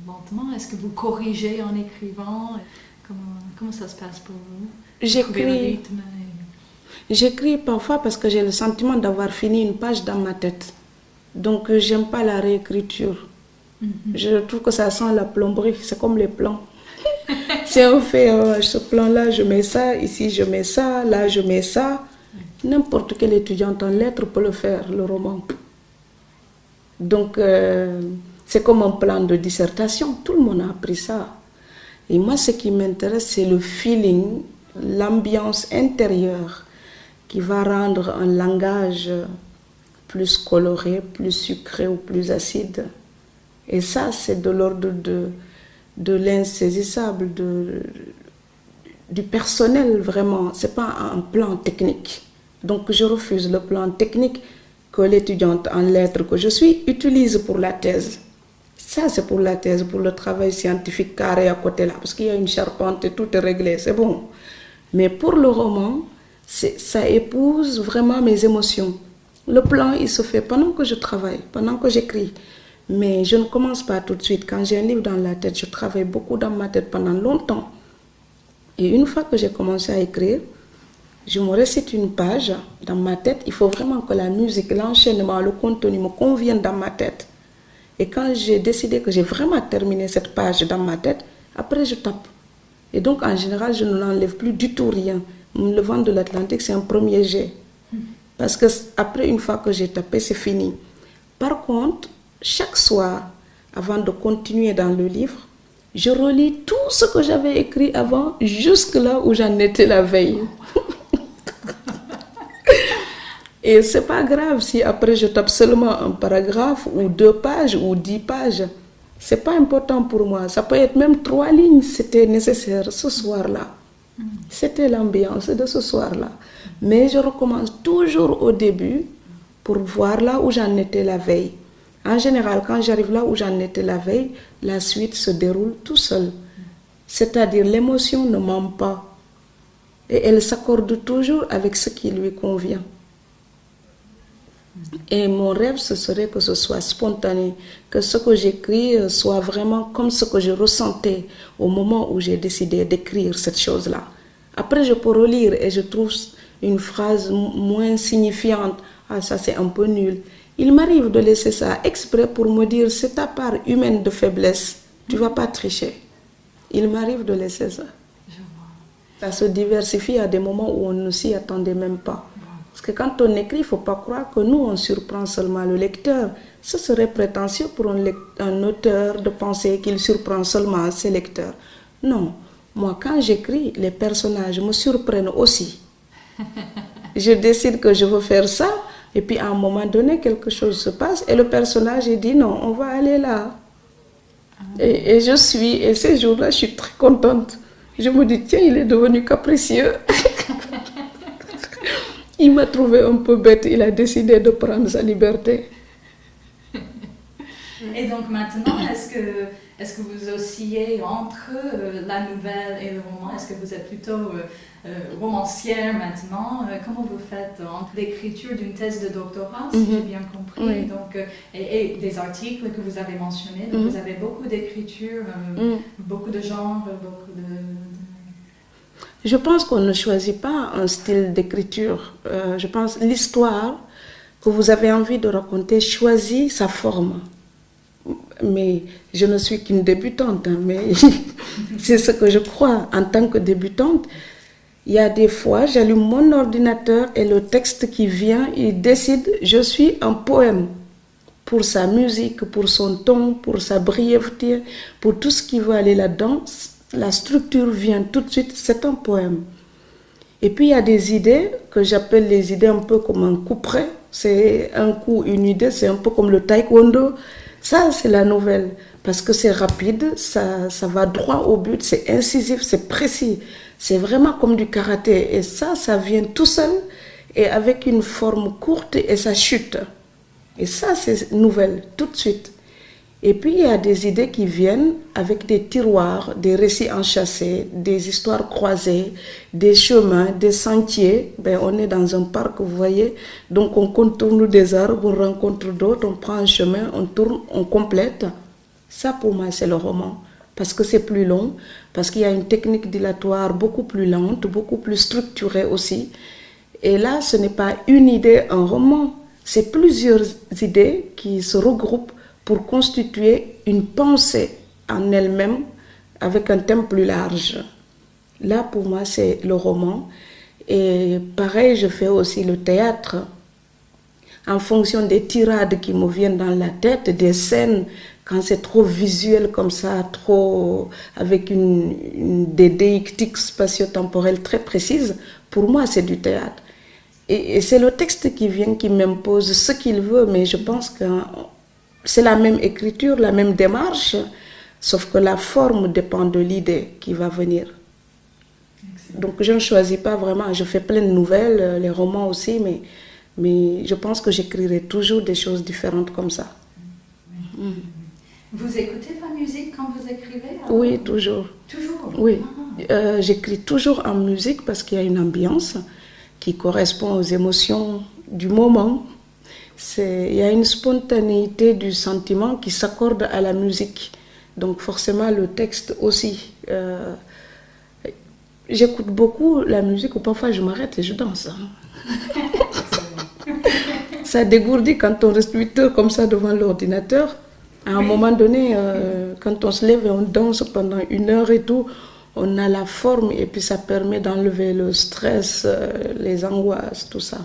lentement? Est-ce que vous corrigez en écrivant? Comment ça se passe pour vous? J'écris parfois parce que j'ai le sentiment d'avoir fini une page dans ma tête. Donc j'aime pas la réécriture. Je trouve que ça sent la plomberie, c'est comme les plans. Si on fait ce plan-là, je mets ça, ici je mets ça, là je mets ça. N'importe quel étudiant en lettres peut le faire, le roman. Donc, c'est comme un plan de dissertation. Tout le monde a appris ça. Et moi, ce qui m'intéresse, c'est le feeling, l'ambiance intérieure qui va rendre un langage plus coloré, plus sucré ou plus acide. Et ça, c'est de l'ordre de l'insaisissable, du personnel, vraiment. Ce n'est pas un plan technique. Donc, je refuse le plan technique que l'étudiante en lettres que je suis utilise pour la thèse. Ça, c'est pour la thèse, pour le travail scientifique carré à côté là, parce qu'il y a une charpente et tout est réglé, c'est bon. Mais pour le roman, ça épouse vraiment mes émotions. Le plan, il se fait pendant que je travaille, pendant que j'écris. Mais je ne commence pas tout de suite. Quand j'ai un livre dans la tête, je travaille beaucoup dans ma tête pendant longtemps. Et une fois que j'ai commencé à écrire, je me récite une page dans ma tête. Il faut vraiment que la musique, l'enchaînement, le contenu me conviennent dans ma tête. Et quand j'ai décidé que j'ai vraiment terminé cette page dans ma tête, après je tape. Et donc en général, je ne l'enlève plus du tout rien. Le vent de l'Atlantique, c'est un premier jet. Parce que après, une fois que j'ai tapé, c'est fini. Par contre, chaque soir, avant de continuer dans le livre, je relis tout ce que j'avais écrit avant, jusque là où j'en étais la veille. Et c'est pas grave si après je tape seulement un paragraphe ou 2 pages ou 10 pages. C'est pas important pour moi. Ça peut être même 3 lignes, c'était nécessaire ce soir-là. C'était l'ambiance de ce soir-là. Mais je recommence toujours au début pour voir là où j'en étais la veille. En général, quand j'arrive là où j'en étais la veille, la suite se déroule tout seul. C'est-à-dire l'émotion ne ment pas. Et elle s'accorde toujours avec ce qui lui convient. Et mon rêve, ce serait que ce soit spontané, que ce que j'écris soit vraiment comme ce que je ressentais au moment où j'ai décidé d'écrire cette chose-là. Après, je peux relire et je trouve une phrase moins signifiante. Ah, ça c'est un peu nul. Il m'arrive de laisser ça exprès pour me dire, c'est ta part humaine de faiblesse, tu ne vas pas tricher. Il m'arrive de laisser ça. Ça se diversifie à des moments où on ne s'y attendait même pas. Parce que quand on écrit, il ne faut pas croire que nous, on surprend seulement le lecteur. Ce serait prétentieux pour un auteur de penser qu'il surprend seulement ses lecteurs. Non, moi, quand j'écris, les personnages me surprennent aussi. Je décide que je veux faire ça, et puis à un moment donné, quelque chose se passe, et le personnage il dit non, on va aller là. Et je suis, et ces jours-là, je suis très contente. Je me dis, tiens, il est devenu capricieux. Il m'a trouvé un peu bête, il a décidé de prendre sa liberté. Et donc maintenant, est-ce que vous oscillez entre la nouvelle et le roman? Est-ce que vous êtes plutôt romancière maintenant? Comment vous faites entre l'écriture d'une thèse de doctorat, si j'ai bien compris, Oui. donc, et des articles que vous avez mentionnés? Donc vous avez beaucoup d'écriture, beaucoup de genres, beaucoup de... Je pense qu'on ne choisit pas un style d'écriture. Je pense que l'histoire que vous avez envie de raconter choisit sa forme. Mais je ne suis qu'une débutante, hein, mais c'est ce que je crois en tant que débutante. Il y a des fois, j'allume mon ordinateur et le texte qui vient, il décide, je suis un poème. Pour sa musique, pour son ton, pour sa brièveté, pour tout ce qui va aller là-dedans. La structure vient tout de suite, c'est un poème. Et puis il y a des idées que j'appelle les idées un peu comme un coup près. C'est un coup, une idée, c'est un peu comme le taekwondo. Ça, c'est la nouvelle, parce que c'est rapide, ça va droit au but, c'est incisif, c'est précis. C'est vraiment comme du karaté. Et ça vient tout seul et avec une forme courte et ça chute. Et ça, c'est nouvelle, tout de suite. Et puis, il y a des idées qui viennent avec des tiroirs, des récits enchâssés, des histoires croisées, des chemins, des sentiers. Ben, on est dans un parc, vous voyez. Donc, on contourne des arbres, on rencontre d'autres, on prend un chemin, on tourne, on complète. Ça, pour moi, c'est le roman. Parce que c'est plus long, parce qu'il y a une technique dilatoire beaucoup plus lente, beaucoup plus structurée aussi. Et là, ce n'est pas une idée, un roman. C'est plusieurs idées qui se regroupent pour constituer une pensée en elle-même avec un thème plus large. Là, pour moi, c'est le roman. Et pareil, je fais aussi le théâtre. En fonction des tirades qui me viennent dans la tête, des scènes, quand c'est trop visuel comme ça, trop avec des déictiques spatio-temporelles très précises, pour moi, c'est du théâtre. Et c'est le texte qui vient, qui m'impose ce qu'il veut, mais je pense que c'est la même écriture, la même démarche, sauf que la forme dépend de l'idée qui va venir. Excellent. Donc je ne choisis pas vraiment, je fais plein de nouvelles, les romans aussi, mais je pense que j'écrirai toujours des choses différentes comme ça. Vous écoutez la musique quand vous écrivez? Oui, toujours. Toujours? Oui, j'écris toujours en musique parce qu'il y a une ambiance qui correspond aux émotions du moment. Il y a une spontanéité du sentiment qui s'accorde à la musique. Donc forcément le texte aussi. J'écoute beaucoup la musique ou parfois je m'arrête et je danse. Ça dégourdit quand on reste 8 heures comme ça devant l'ordinateur. À un moment donné, quand on se lève et on danse pendant 1 heure et tout, on a la forme et puis ça permet d'enlever le stress, les angoisses, tout ça.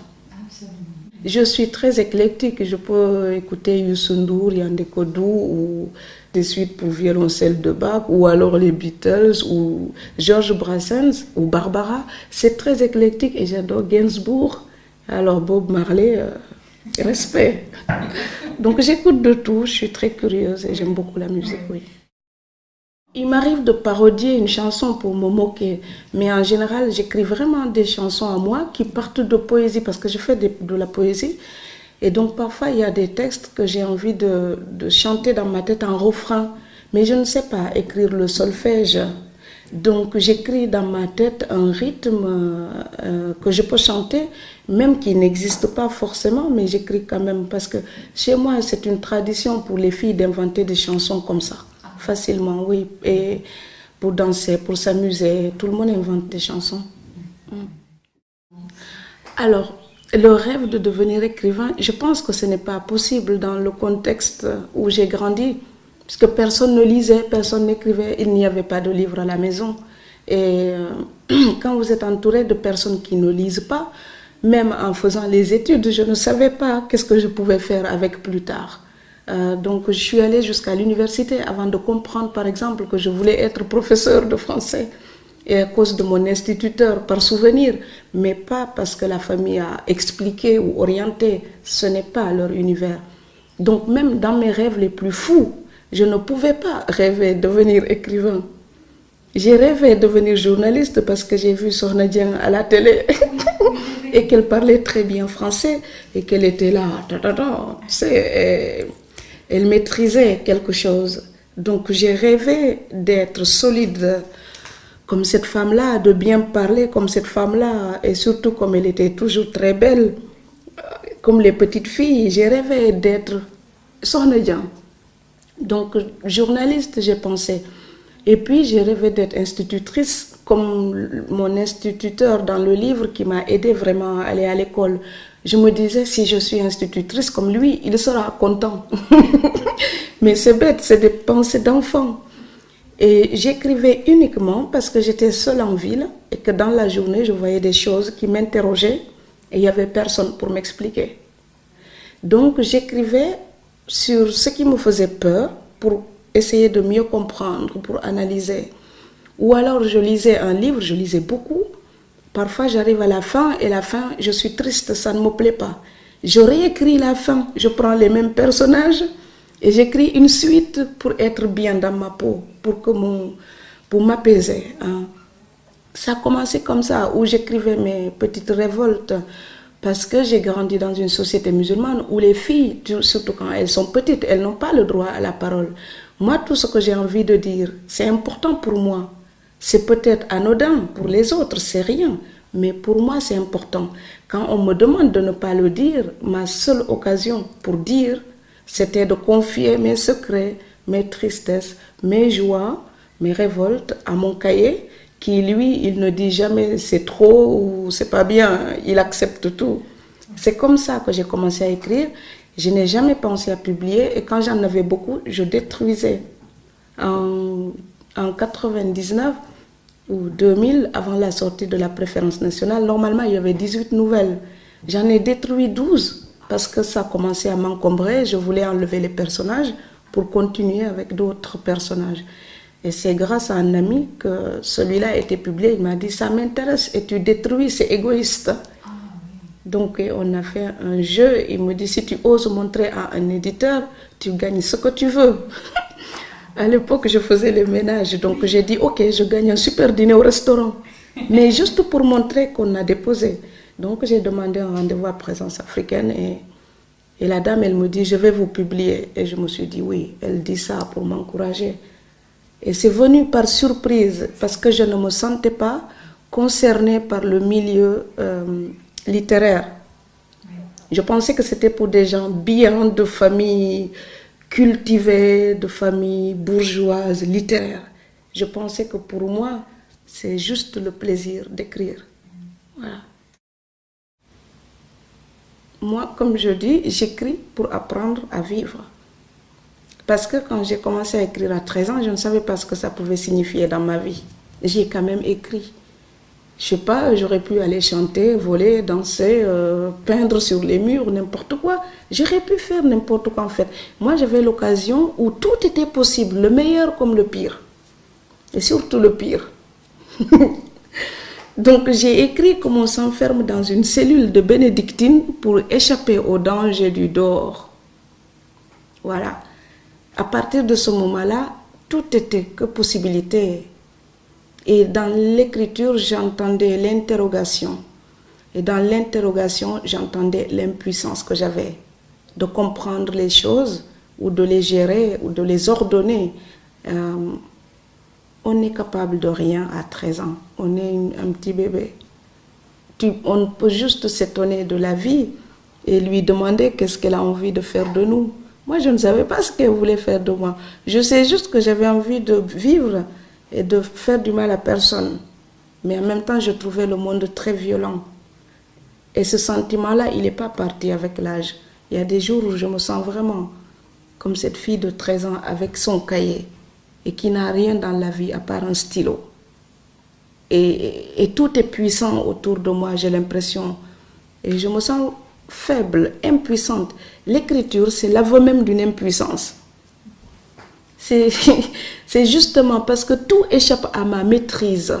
Absolument. Je suis très éclectique, je peux écouter Youssou N'Dour, Yandé Kodou ou des suites pour violoncelle de Bach ou alors les Beatles ou Georges Brassens ou Barbara. C'est très éclectique et j'adore Gainsbourg. Alors Bob Marley, respect. Donc j'écoute de tout, je suis très curieuse et j'aime beaucoup la musique, oui. Il m'arrive de parodier une chanson pour me moquer, mais en général, j'écris vraiment des chansons à moi qui partent de poésie, parce que je fais de la poésie. Et donc, parfois, il y a des textes que j'ai envie de chanter dans ma tête en refrain, mais je ne sais pas écrire le solfège. Donc, j'écris dans ma tête un rythme que je peux chanter, même qui n'existe pas forcément, mais j'écris quand même, parce que chez moi, c'est une tradition pour les filles d'inventer des chansons comme ça. Facilement, oui. Et pour danser, pour s'amuser, tout le monde invente des chansons. Alors, le rêve de devenir écrivain, je pense que ce n'est pas possible dans le contexte où j'ai grandi, puisque personne ne lisait, personne n'écrivait, il n'y avait pas de livres à la maison. Et quand vous êtes entouré de personnes qui ne lisent pas, même en faisant les études, je ne savais pas qu'est-ce que je pouvais faire avec plus tard. Donc je suis allée jusqu'à l'université avant de comprendre par exemple que je voulais être professeur de français, et à cause de mon instituteur par souvenir, mais pas parce que la famille a expliqué ou orienté, ce n'est pas leur univers. Donc même dans mes rêves les plus fous, je ne pouvais pas rêver de devenir écrivain. J'ai rêvé de devenir journaliste parce que j'ai vu Sokhna Dieng à la télé et qu'elle parlait très bien français et qu'elle était là, elle maîtrisait quelque chose. Donc j'ai rêvé d'être solide comme cette femme-là, de bien parler comme cette femme-là, et surtout comme elle était toujours très belle, comme les petites filles. J'ai rêvé d'être Sokhna Dieng. Donc journaliste, j'ai pensé. Et puis j'ai rêvé d'être institutrice, comme mon instituteur dans le livre qui m'a aidé vraiment à aller à l'école. Je me disais, si je suis institutrice comme lui, il sera content. Mais c'est bête, c'est des pensées d'enfant. Et j'écrivais uniquement parce que j'étais seule en ville et que dans la journée, je voyais des choses qui m'interrogeaient et il n'y avait personne pour m'expliquer. Donc j'écrivais sur ce qui me faisait peur pour essayer de mieux comprendre, pour analyser. Ou alors je lisais un livre, je lisais beaucoup. Parfois, j'arrive à la fin et la fin, je suis triste, ça ne me plaît pas. Je réécris la fin, je prends les mêmes personnages et j'écris une suite pour être bien dans ma peau, pour m'apaiser. Hein. Ça a commencé comme ça, où j'écrivais mes petites révoltes, parce que j'ai grandi dans une société musulmane où les filles, surtout quand elles sont petites, elles n'ont pas le droit à la parole. Moi, tout ce que j'ai envie de dire, c'est important pour moi. C'est peut-être anodin pour les autres, c'est rien. Mais pour moi, c'est important. Quand on me demande de ne pas le dire, ma seule occasion pour dire, c'était de confier mes secrets, mes tristesses, mes joies, mes révoltes à mon cahier, qui lui, il ne dit jamais c'est trop ou c'est pas bien, il accepte tout. C'est comme ça que j'ai commencé à écrire. Je n'ai jamais pensé à publier et quand j'en avais beaucoup, je détruisais. En 99 ou 2000, avant la sortie de la préférence nationale, normalement il y avait 18 nouvelles. J'en ai détruit 12 parce que ça commençait à m'encombrer. Je voulais enlever les personnages pour continuer avec d'autres personnages. Et c'est grâce à un ami que celui-là a été publié. Il m'a dit, ça m'intéresse et tu détruis, c'est égoïste. Donc on a fait un jeu. Il me dit, si tu oses montrer à un éditeur, tu gagnes ce que tu veux. À l'époque, je faisais les ménages. Donc j'ai dit, ok, je gagne un super dîner au restaurant. Mais juste pour montrer qu'on a déposé. Donc j'ai demandé un rendez-vous à Présence africaine. Et la dame, elle me dit, je vais vous publier. Et je me suis dit, oui, elle dit ça pour m'encourager. Et c'est venu par surprise, parce que je ne me sentais pas concernée par le milieu littéraire. Je pensais que c'était pour des gens bien de famille cultivée, de famille bourgeoise, littéraire. Je pensais que pour moi, c'est juste le plaisir d'écrire. Voilà. Moi, comme je dis, j'écris pour apprendre à vivre. Parce que quand j'ai commencé à écrire à 13 ans, je ne savais pas ce que ça pouvait signifier dans ma vie. j'ai quand même écrit. Je sais pas, j'aurais pu aller chanter, voler, danser, peindre sur les murs, n'importe quoi. J'aurais pu faire n'importe quoi en fait. Moi, j'avais l'occasion où tout était possible, le meilleur comme le pire. Et surtout le pire. Donc, j'ai écrit comme on s'enferme dans une cellule de bénédictine pour échapper au danger du dehors. Voilà. À partir de ce moment-là, tout était que possibilité. Et dans l'écriture, j'entendais l'interrogation. Et dans l'interrogation, j'entendais l'impuissance que j'avais de comprendre les choses ou de les gérer ou de les ordonner. On n'est capable de rien à 13 ans. On est un petit bébé. On peut juste s'étonner de la vie et lui demander qu'est-ce qu'elle a envie de faire de nous. Moi, je ne savais pas ce qu'elle voulait faire de moi. Je sais juste que j'avais envie de vivre et de faire du mal à personne. Mais en même temps, je trouvais le monde très violent. Et ce sentiment-là, il n'est pas parti avec l'âge. Il y a des jours où je me sens vraiment comme cette fille de 13 ans avec son cahier et qui n'a rien dans la vie à part un stylo. Et tout est puissant autour de moi, j'ai l'impression. Et je me sens faible, impuissante. L'écriture, c'est l'aveu même d'une impuissance. C'est justement parce que tout échappe à ma maîtrise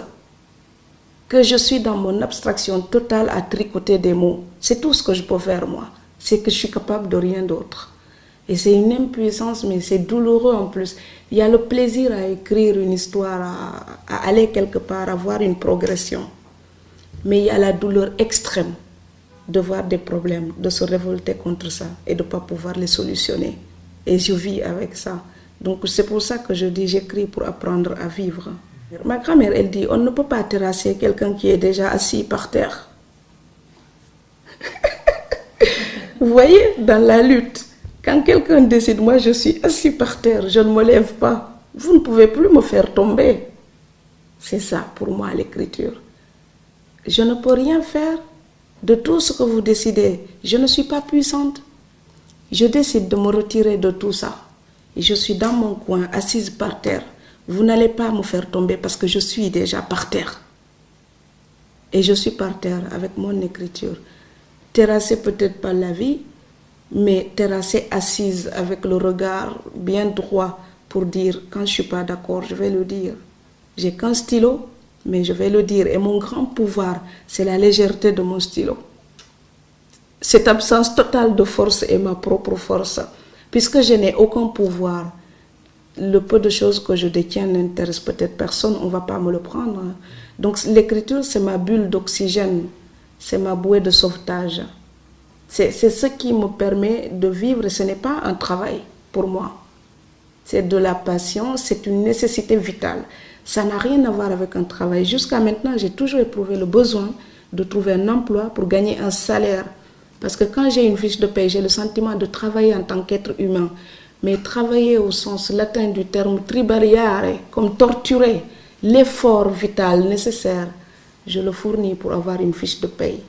que je suis dans mon abstraction totale à tricoter des mots. C'est tout ce que je peux faire, moi. C'est que je suis capable de rien d'autre. Et c'est une impuissance, mais c'est douloureux en plus. Il y a le plaisir à écrire une histoire, à aller quelque part, à voir une progression. Mais il y a la douleur extrême de voir des problèmes, de se révolter contre ça et de ne pas pouvoir les solutionner. Et je vis avec ça. Donc c'est pour ça que je dis j'écris pour apprendre à vivre. Ma grand-mère, elle dit, on ne peut pas terrasser quelqu'un qui est déjà assis par terre. Vous voyez, dans la lutte, quand quelqu'un décide, moi je suis assis par terre, je ne me lève pas, vous ne pouvez plus me faire tomber. C'est ça pour moi l'écriture. Je ne peux rien faire de tout ce que vous décidez. Je ne suis pas puissante. Je décide de me retirer de tout ça. Et je suis dans mon coin, assise par terre. Vous n'allez pas me faire tomber parce que je suis déjà par terre. Et je suis par terre avec mon écriture. Terrassée peut-être par la vie, mais terrassée assise avec le regard bien droit pour dire quand je ne suis pas d'accord, je vais le dire. J'ai qu'un stylo, mais je vais le dire. Et mon grand pouvoir, c'est la légèreté de mon stylo. Cette absence totale de force est ma propre force. Puisque je n'ai aucun pouvoir, le peu de choses que je détiens n'intéresse peut-être personne, on ne va pas me le prendre. Donc l'écriture, c'est ma bulle d'oxygène, c'est ma bouée de sauvetage. C'est ce qui me permet de vivre, ce n'est pas un travail pour moi. C'est de la passion, c'est une nécessité vitale. Ça n'a rien à voir avec un travail. Jusqu'à maintenant, j'ai toujours éprouvé le besoin de trouver un emploi pour gagner un salaire. Parce que quand j'ai une fiche de paie, j'ai le sentiment de travailler en tant qu'être humain. Mais travailler au sens latin du terme tribariare, comme torturer, l'effort vital nécessaire, je le fournis pour avoir une fiche de paie.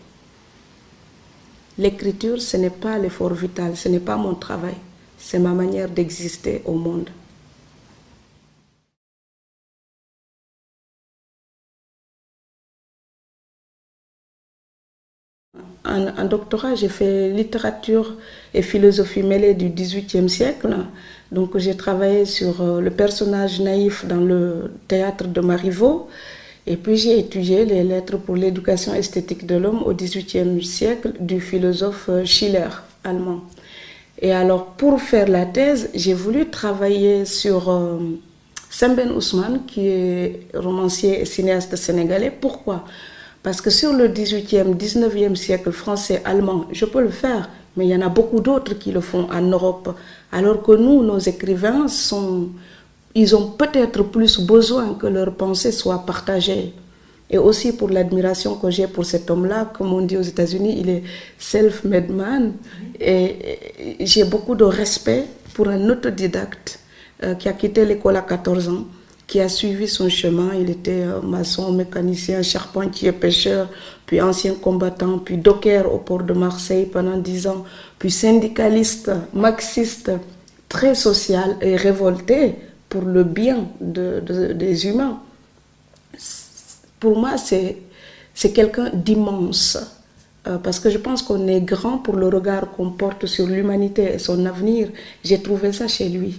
L'écriture, ce n'est pas l'effort vital, ce n'est pas mon travail, c'est ma manière d'exister au monde. En doctorat, j'ai fait littérature et philosophie mêlée du XVIIIe siècle. Donc j'ai travaillé sur le personnage naïf dans le théâtre de Marivaux. Et puis j'ai étudié les lettres pour l'éducation esthétique de l'homme au XVIIIe siècle du philosophe Schiller, allemand. Et alors pour faire la thèse, j'ai voulu travailler sur Sembène Ousmane, qui est romancier et cinéaste sénégalais. Pourquoi ? Parce que sur le 18e, 19e siècle français, allemand, je peux le faire, mais il y en a beaucoup d'autres qui le font en Europe. Alors que nous, nos écrivains, ils ont peut-être plus besoin que leurs pensées soient partagées. Et aussi pour l'admiration que j'ai pour cet homme-là, comme on dit aux États-Unis, il est self-made man. Et j'ai beaucoup de respect pour un autodidacte qui a quitté l'école à 14 ans, qui a suivi son chemin. Il était maçon, mécanicien, charpentier, pêcheur, puis ancien combattant, puis docker au port de Marseille pendant 10 ans, puis syndicaliste, marxiste, très social et révolté pour le bien des humains. pour moi, c'est quelqu'un d'immense. Parce que je pense qu'on est grand pour le regard qu'on porte sur l'humanité et son avenir. J'ai trouvé ça chez lui.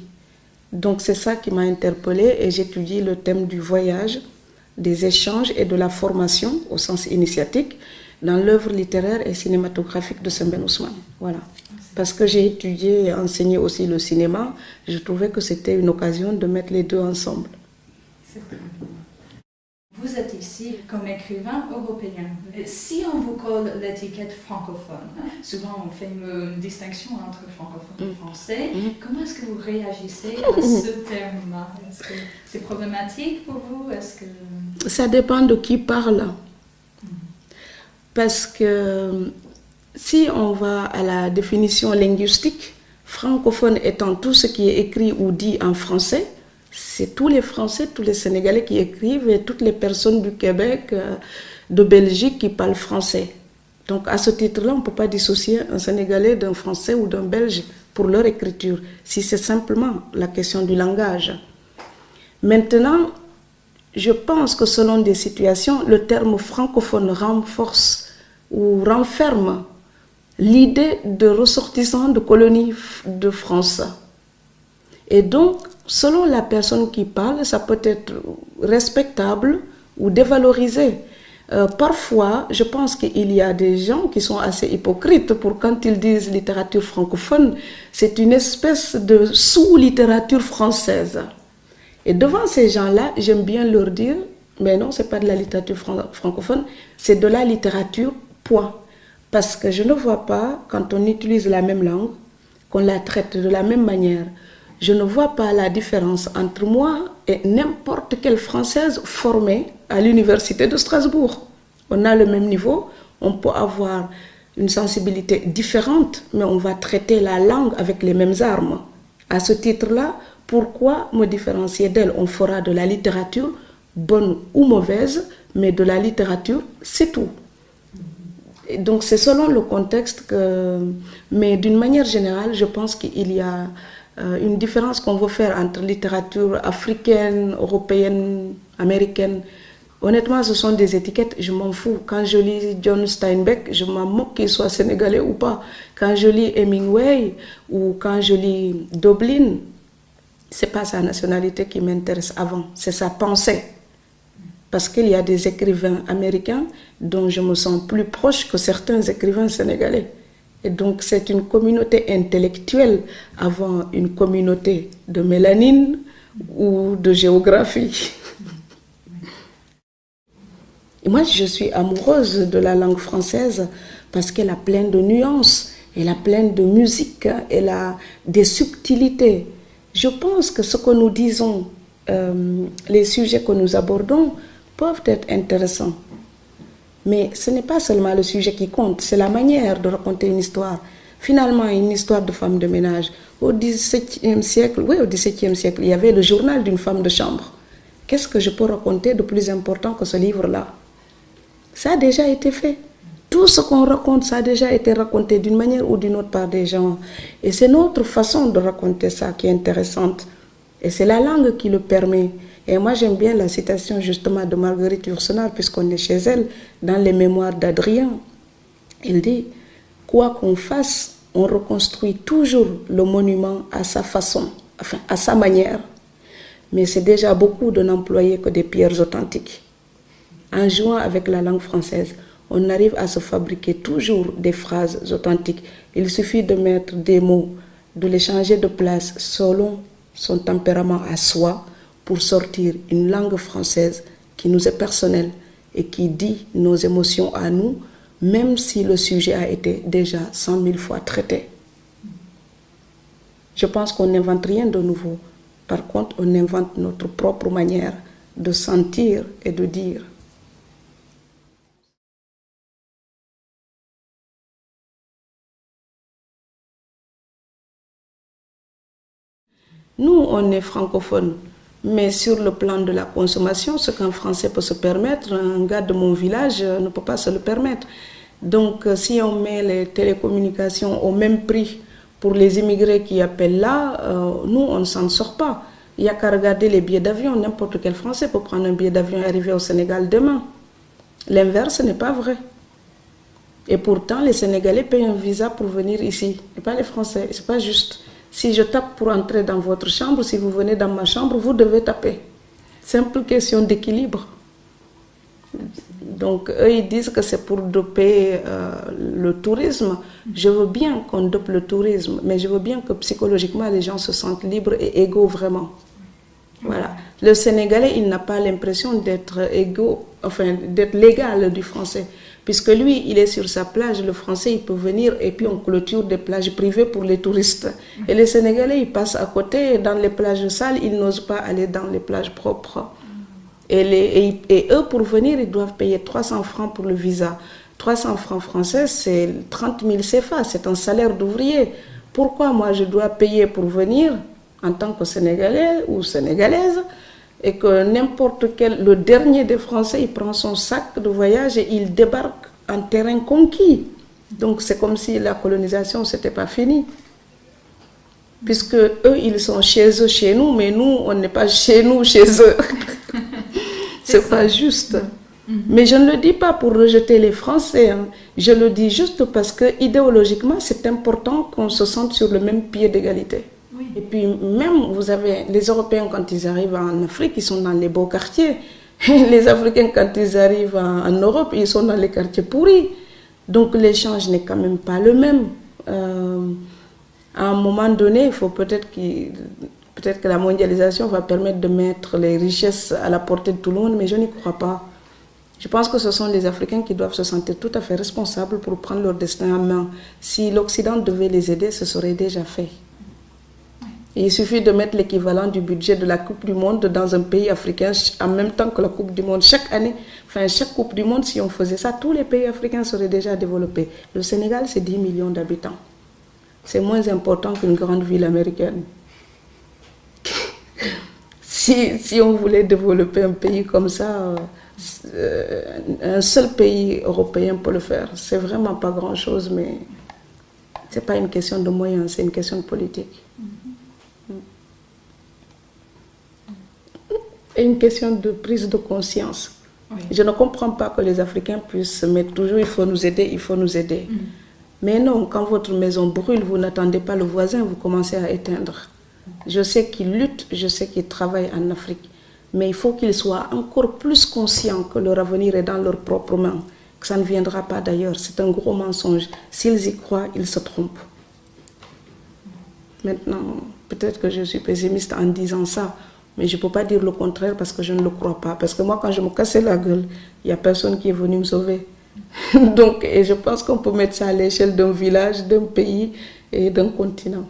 Donc c'est ça qui m'a interpellée et j'étudie le thème du voyage, des échanges et de la formation au sens initiatique dans l'œuvre littéraire et cinématographique de Sembène Ousmane. Voilà. Parce que j'ai étudié et enseigné aussi le cinéma, je trouvais que c'était une occasion de mettre les deux ensemble. Vous êtes ici comme écrivain européen. Si on vous colle l'étiquette francophone, souvent on fait une distinction entre francophone et français, comment est-ce que vous réagissez à ce terme-là? Est-ce que c'est problématique pour vous? Ça dépend de qui parle. Parce que si on va à la définition linguistique, francophone étant tout ce qui est écrit ou dit en français, c'est tous les Français, tous les Sénégalais qui écrivent et toutes les personnes du Québec, de Belgique qui parlent français. Donc à ce titre-là, on ne peut pas dissocier un Sénégalais d'un Français ou d'un Belge pour leur écriture, si c'est simplement la question du langage. Maintenant, je pense que selon des situations, le terme francophone renforce ou renferme l'idée de ressortissants de colonies de France. Et donc, selon la personne qui parle, ça peut être respectable ou dévalorisé. Parfois, je pense qu'il y a des gens qui sont assez hypocrites pour quand ils disent littérature francophone, c'est une espèce de sous-littérature française. Et devant ces gens-là, j'aime bien leur dire, mais non, ce n'est pas de la littérature francophone, c'est de la littérature, point. Parce que je ne vois pas, quand on utilise la même langue, qu'on la traite de la même manière. Je ne vois pas la différence entre moi et n'importe quelle Française formée à l'université de Strasbourg. On a le même niveau, on peut avoir une sensibilité différente, mais on va traiter la langue avec les mêmes armes. À ce titre-là, pourquoi me différencier d'elle? On fera de la littérature, bonne ou mauvaise, mais de la littérature, c'est tout. Et donc c'est selon le contexte que... Mais d'une manière générale, je pense qu'il y a une différence qu'on veut faire entre littérature africaine, européenne, américaine. Honnêtement, ce sont des étiquettes, je m'en fous. Quand je lis John Steinbeck, je m'en moque qu'il soit sénégalais ou pas. Quand je lis Hemingway ou quand je lis Dublin, ce n'est pas sa nationalité qui m'intéresse avant, c'est sa pensée. Parce qu'il y a des écrivains américains dont je me sens plus proche que certains écrivains sénégalais. Et donc c'est une communauté intellectuelle avant une communauté de mélanine ou de géographie. Et moi je suis amoureuse de la langue française parce qu'elle a plein de nuances, elle a plein de musique, elle a des subtilités. Je pense que ce que nous disons, les sujets que nous abordons peuvent être intéressants. Mais ce n'est pas seulement le sujet qui compte, c'est la manière de raconter une histoire. Finalement, une histoire de femme de ménage. Au XVIIe siècle, oui, au XVIIe siècle, il y avait le journal d'une femme de chambre. Qu'est-ce que je peux raconter de plus important que ce livre-là? Ça a déjà été fait. Tout ce qu'on raconte, ça a déjà été raconté d'une manière ou d'une autre par des gens. Et c'est notre façon de raconter ça qui est intéressante. Et c'est la langue qui le permet. Et moi, j'aime bien la citation justement de Marguerite Yourcenar, puisqu'on est chez elle, dans les mémoires d'Adrien. Elle dit, quoi qu'on fasse, on reconstruit toujours le monument à sa façon, enfin à sa manière. Mais c'est déjà beaucoup de n'employer que des pierres authentiques. En jouant avec la langue française, on arrive à se fabriquer toujours des phrases authentiques. Il suffit de mettre des mots, de les changer de place selon son tempérament à soi, pour sortir une langue française qui nous est personnelle et qui dit nos émotions à nous, même si le sujet a été déjà 100 000 fois traité. Je pense qu'on n'invente rien de nouveau. Par contre, on invente notre propre manière de sentir et de dire. Nous, on est francophones. Mais sur le plan de la consommation, ce qu'un Français peut se permettre, un gars de mon village ne peut pas se le permettre. Donc si on met les télécommunications au même prix pour les immigrés qui appellent là, nous on ne s'en sort pas. Il n'y a qu'à regarder les billets d'avion. N'importe quel Français peut prendre un billet d'avion et arriver au Sénégal demain. L'inverse n'est pas vrai. Et pourtant, les Sénégalais payent un visa pour venir ici, et pas les Français. C'est pas juste. Si je tape pour entrer dans votre chambre, si vous venez dans ma chambre, vous devez taper. Simple question d'équilibre. Donc, eux, ils disent que c'est pour doper le tourisme. Je veux bien qu'on dope le tourisme, mais je veux bien que psychologiquement, les gens se sentent libres et égaux vraiment. Voilà. Le Sénégalais, il n'a pas l'impression d'être égaux, enfin, d'être l'égal du Français. Puisque lui, il est sur sa plage, le Français, il peut venir et puis on clôture des plages privées pour les touristes. Et les Sénégalais, ils passent à côté, dans les plages sales, ils n'osent pas aller dans les plages propres. Et eux, pour venir, ils doivent payer 300 francs pour le visa. 300 francs français, c'est 30 000 CFA, c'est un salaire d'ouvrier. Pourquoi moi, je dois payer pour venir en tant que Sénégalais ou Sénégalaise et que n'importe quel, le dernier des Français, il prend son sac de voyage et il débarque en terrain conquis. Donc c'est comme si la colonisation, c'était pas fini. Puisque eux, ils sont chez eux, chez nous, mais nous, on n'est pas chez nous, chez eux. C'est pas juste. Mais je ne le dis pas pour rejeter les Français. Hein. Je le dis juste parce que idéologiquement, c'est important qu'on se sente sur le même pied d'égalité. Oui. Et puis même, vous avez les Européens, quand ils arrivent en Afrique, ils sont dans les beaux quartiers. Les Africains, quand ils arrivent en Europe, ils sont dans les quartiers pourris. Donc l'échange n'est quand même pas le même. À un moment donné, il faut peut-être que la mondialisation va permettre de mettre les richesses à la portée de tout le monde, mais je n'y crois pas. Je pense que ce sont les Africains qui doivent se sentir tout à fait responsables pour prendre leur destin en main. Si l'Occident devait les aider, ce serait déjà fait. Et il suffit de mettre l'équivalent du budget de la Coupe du Monde dans un pays africain en même temps que la Coupe du Monde. Chaque année, enfin chaque Coupe du Monde, si on faisait ça, tous les pays africains seraient déjà développés. Le Sénégal, c'est 10 millions d'habitants. C'est moins important qu'une grande ville américaine. Si on voulait développer un pays comme ça, un seul pays européen peut le faire. C'est vraiment pas grand-chose, mais ce n'est pas une question de moyens, c'est une question de politique. Et une question de prise de conscience. Oui. Je ne comprends pas que les Africains puissent se mettre toujours, il faut nous aider, il faut nous aider. Mais non, quand votre maison brûle, vous n'attendez pas le voisin, vous commencez à éteindre. Je sais qu'ils luttent, je sais qu'ils travaillent en Afrique, mais il faut qu'ils soient encore plus conscients que leur avenir est dans leurs propres mains, que ça ne viendra pas d'ailleurs. C'est un gros mensonge. S'ils y croient, ils se trompent. Maintenant, peut-être que je suis pessimiste en disant ça, mais je ne peux pas dire le contraire parce que je ne le crois pas. Parce que moi, quand je me cassais la gueule, il n'y a personne qui est venu me sauver. Donc, et je pense qu'on peut mettre ça à l'échelle d'un village, d'un pays et d'un continent.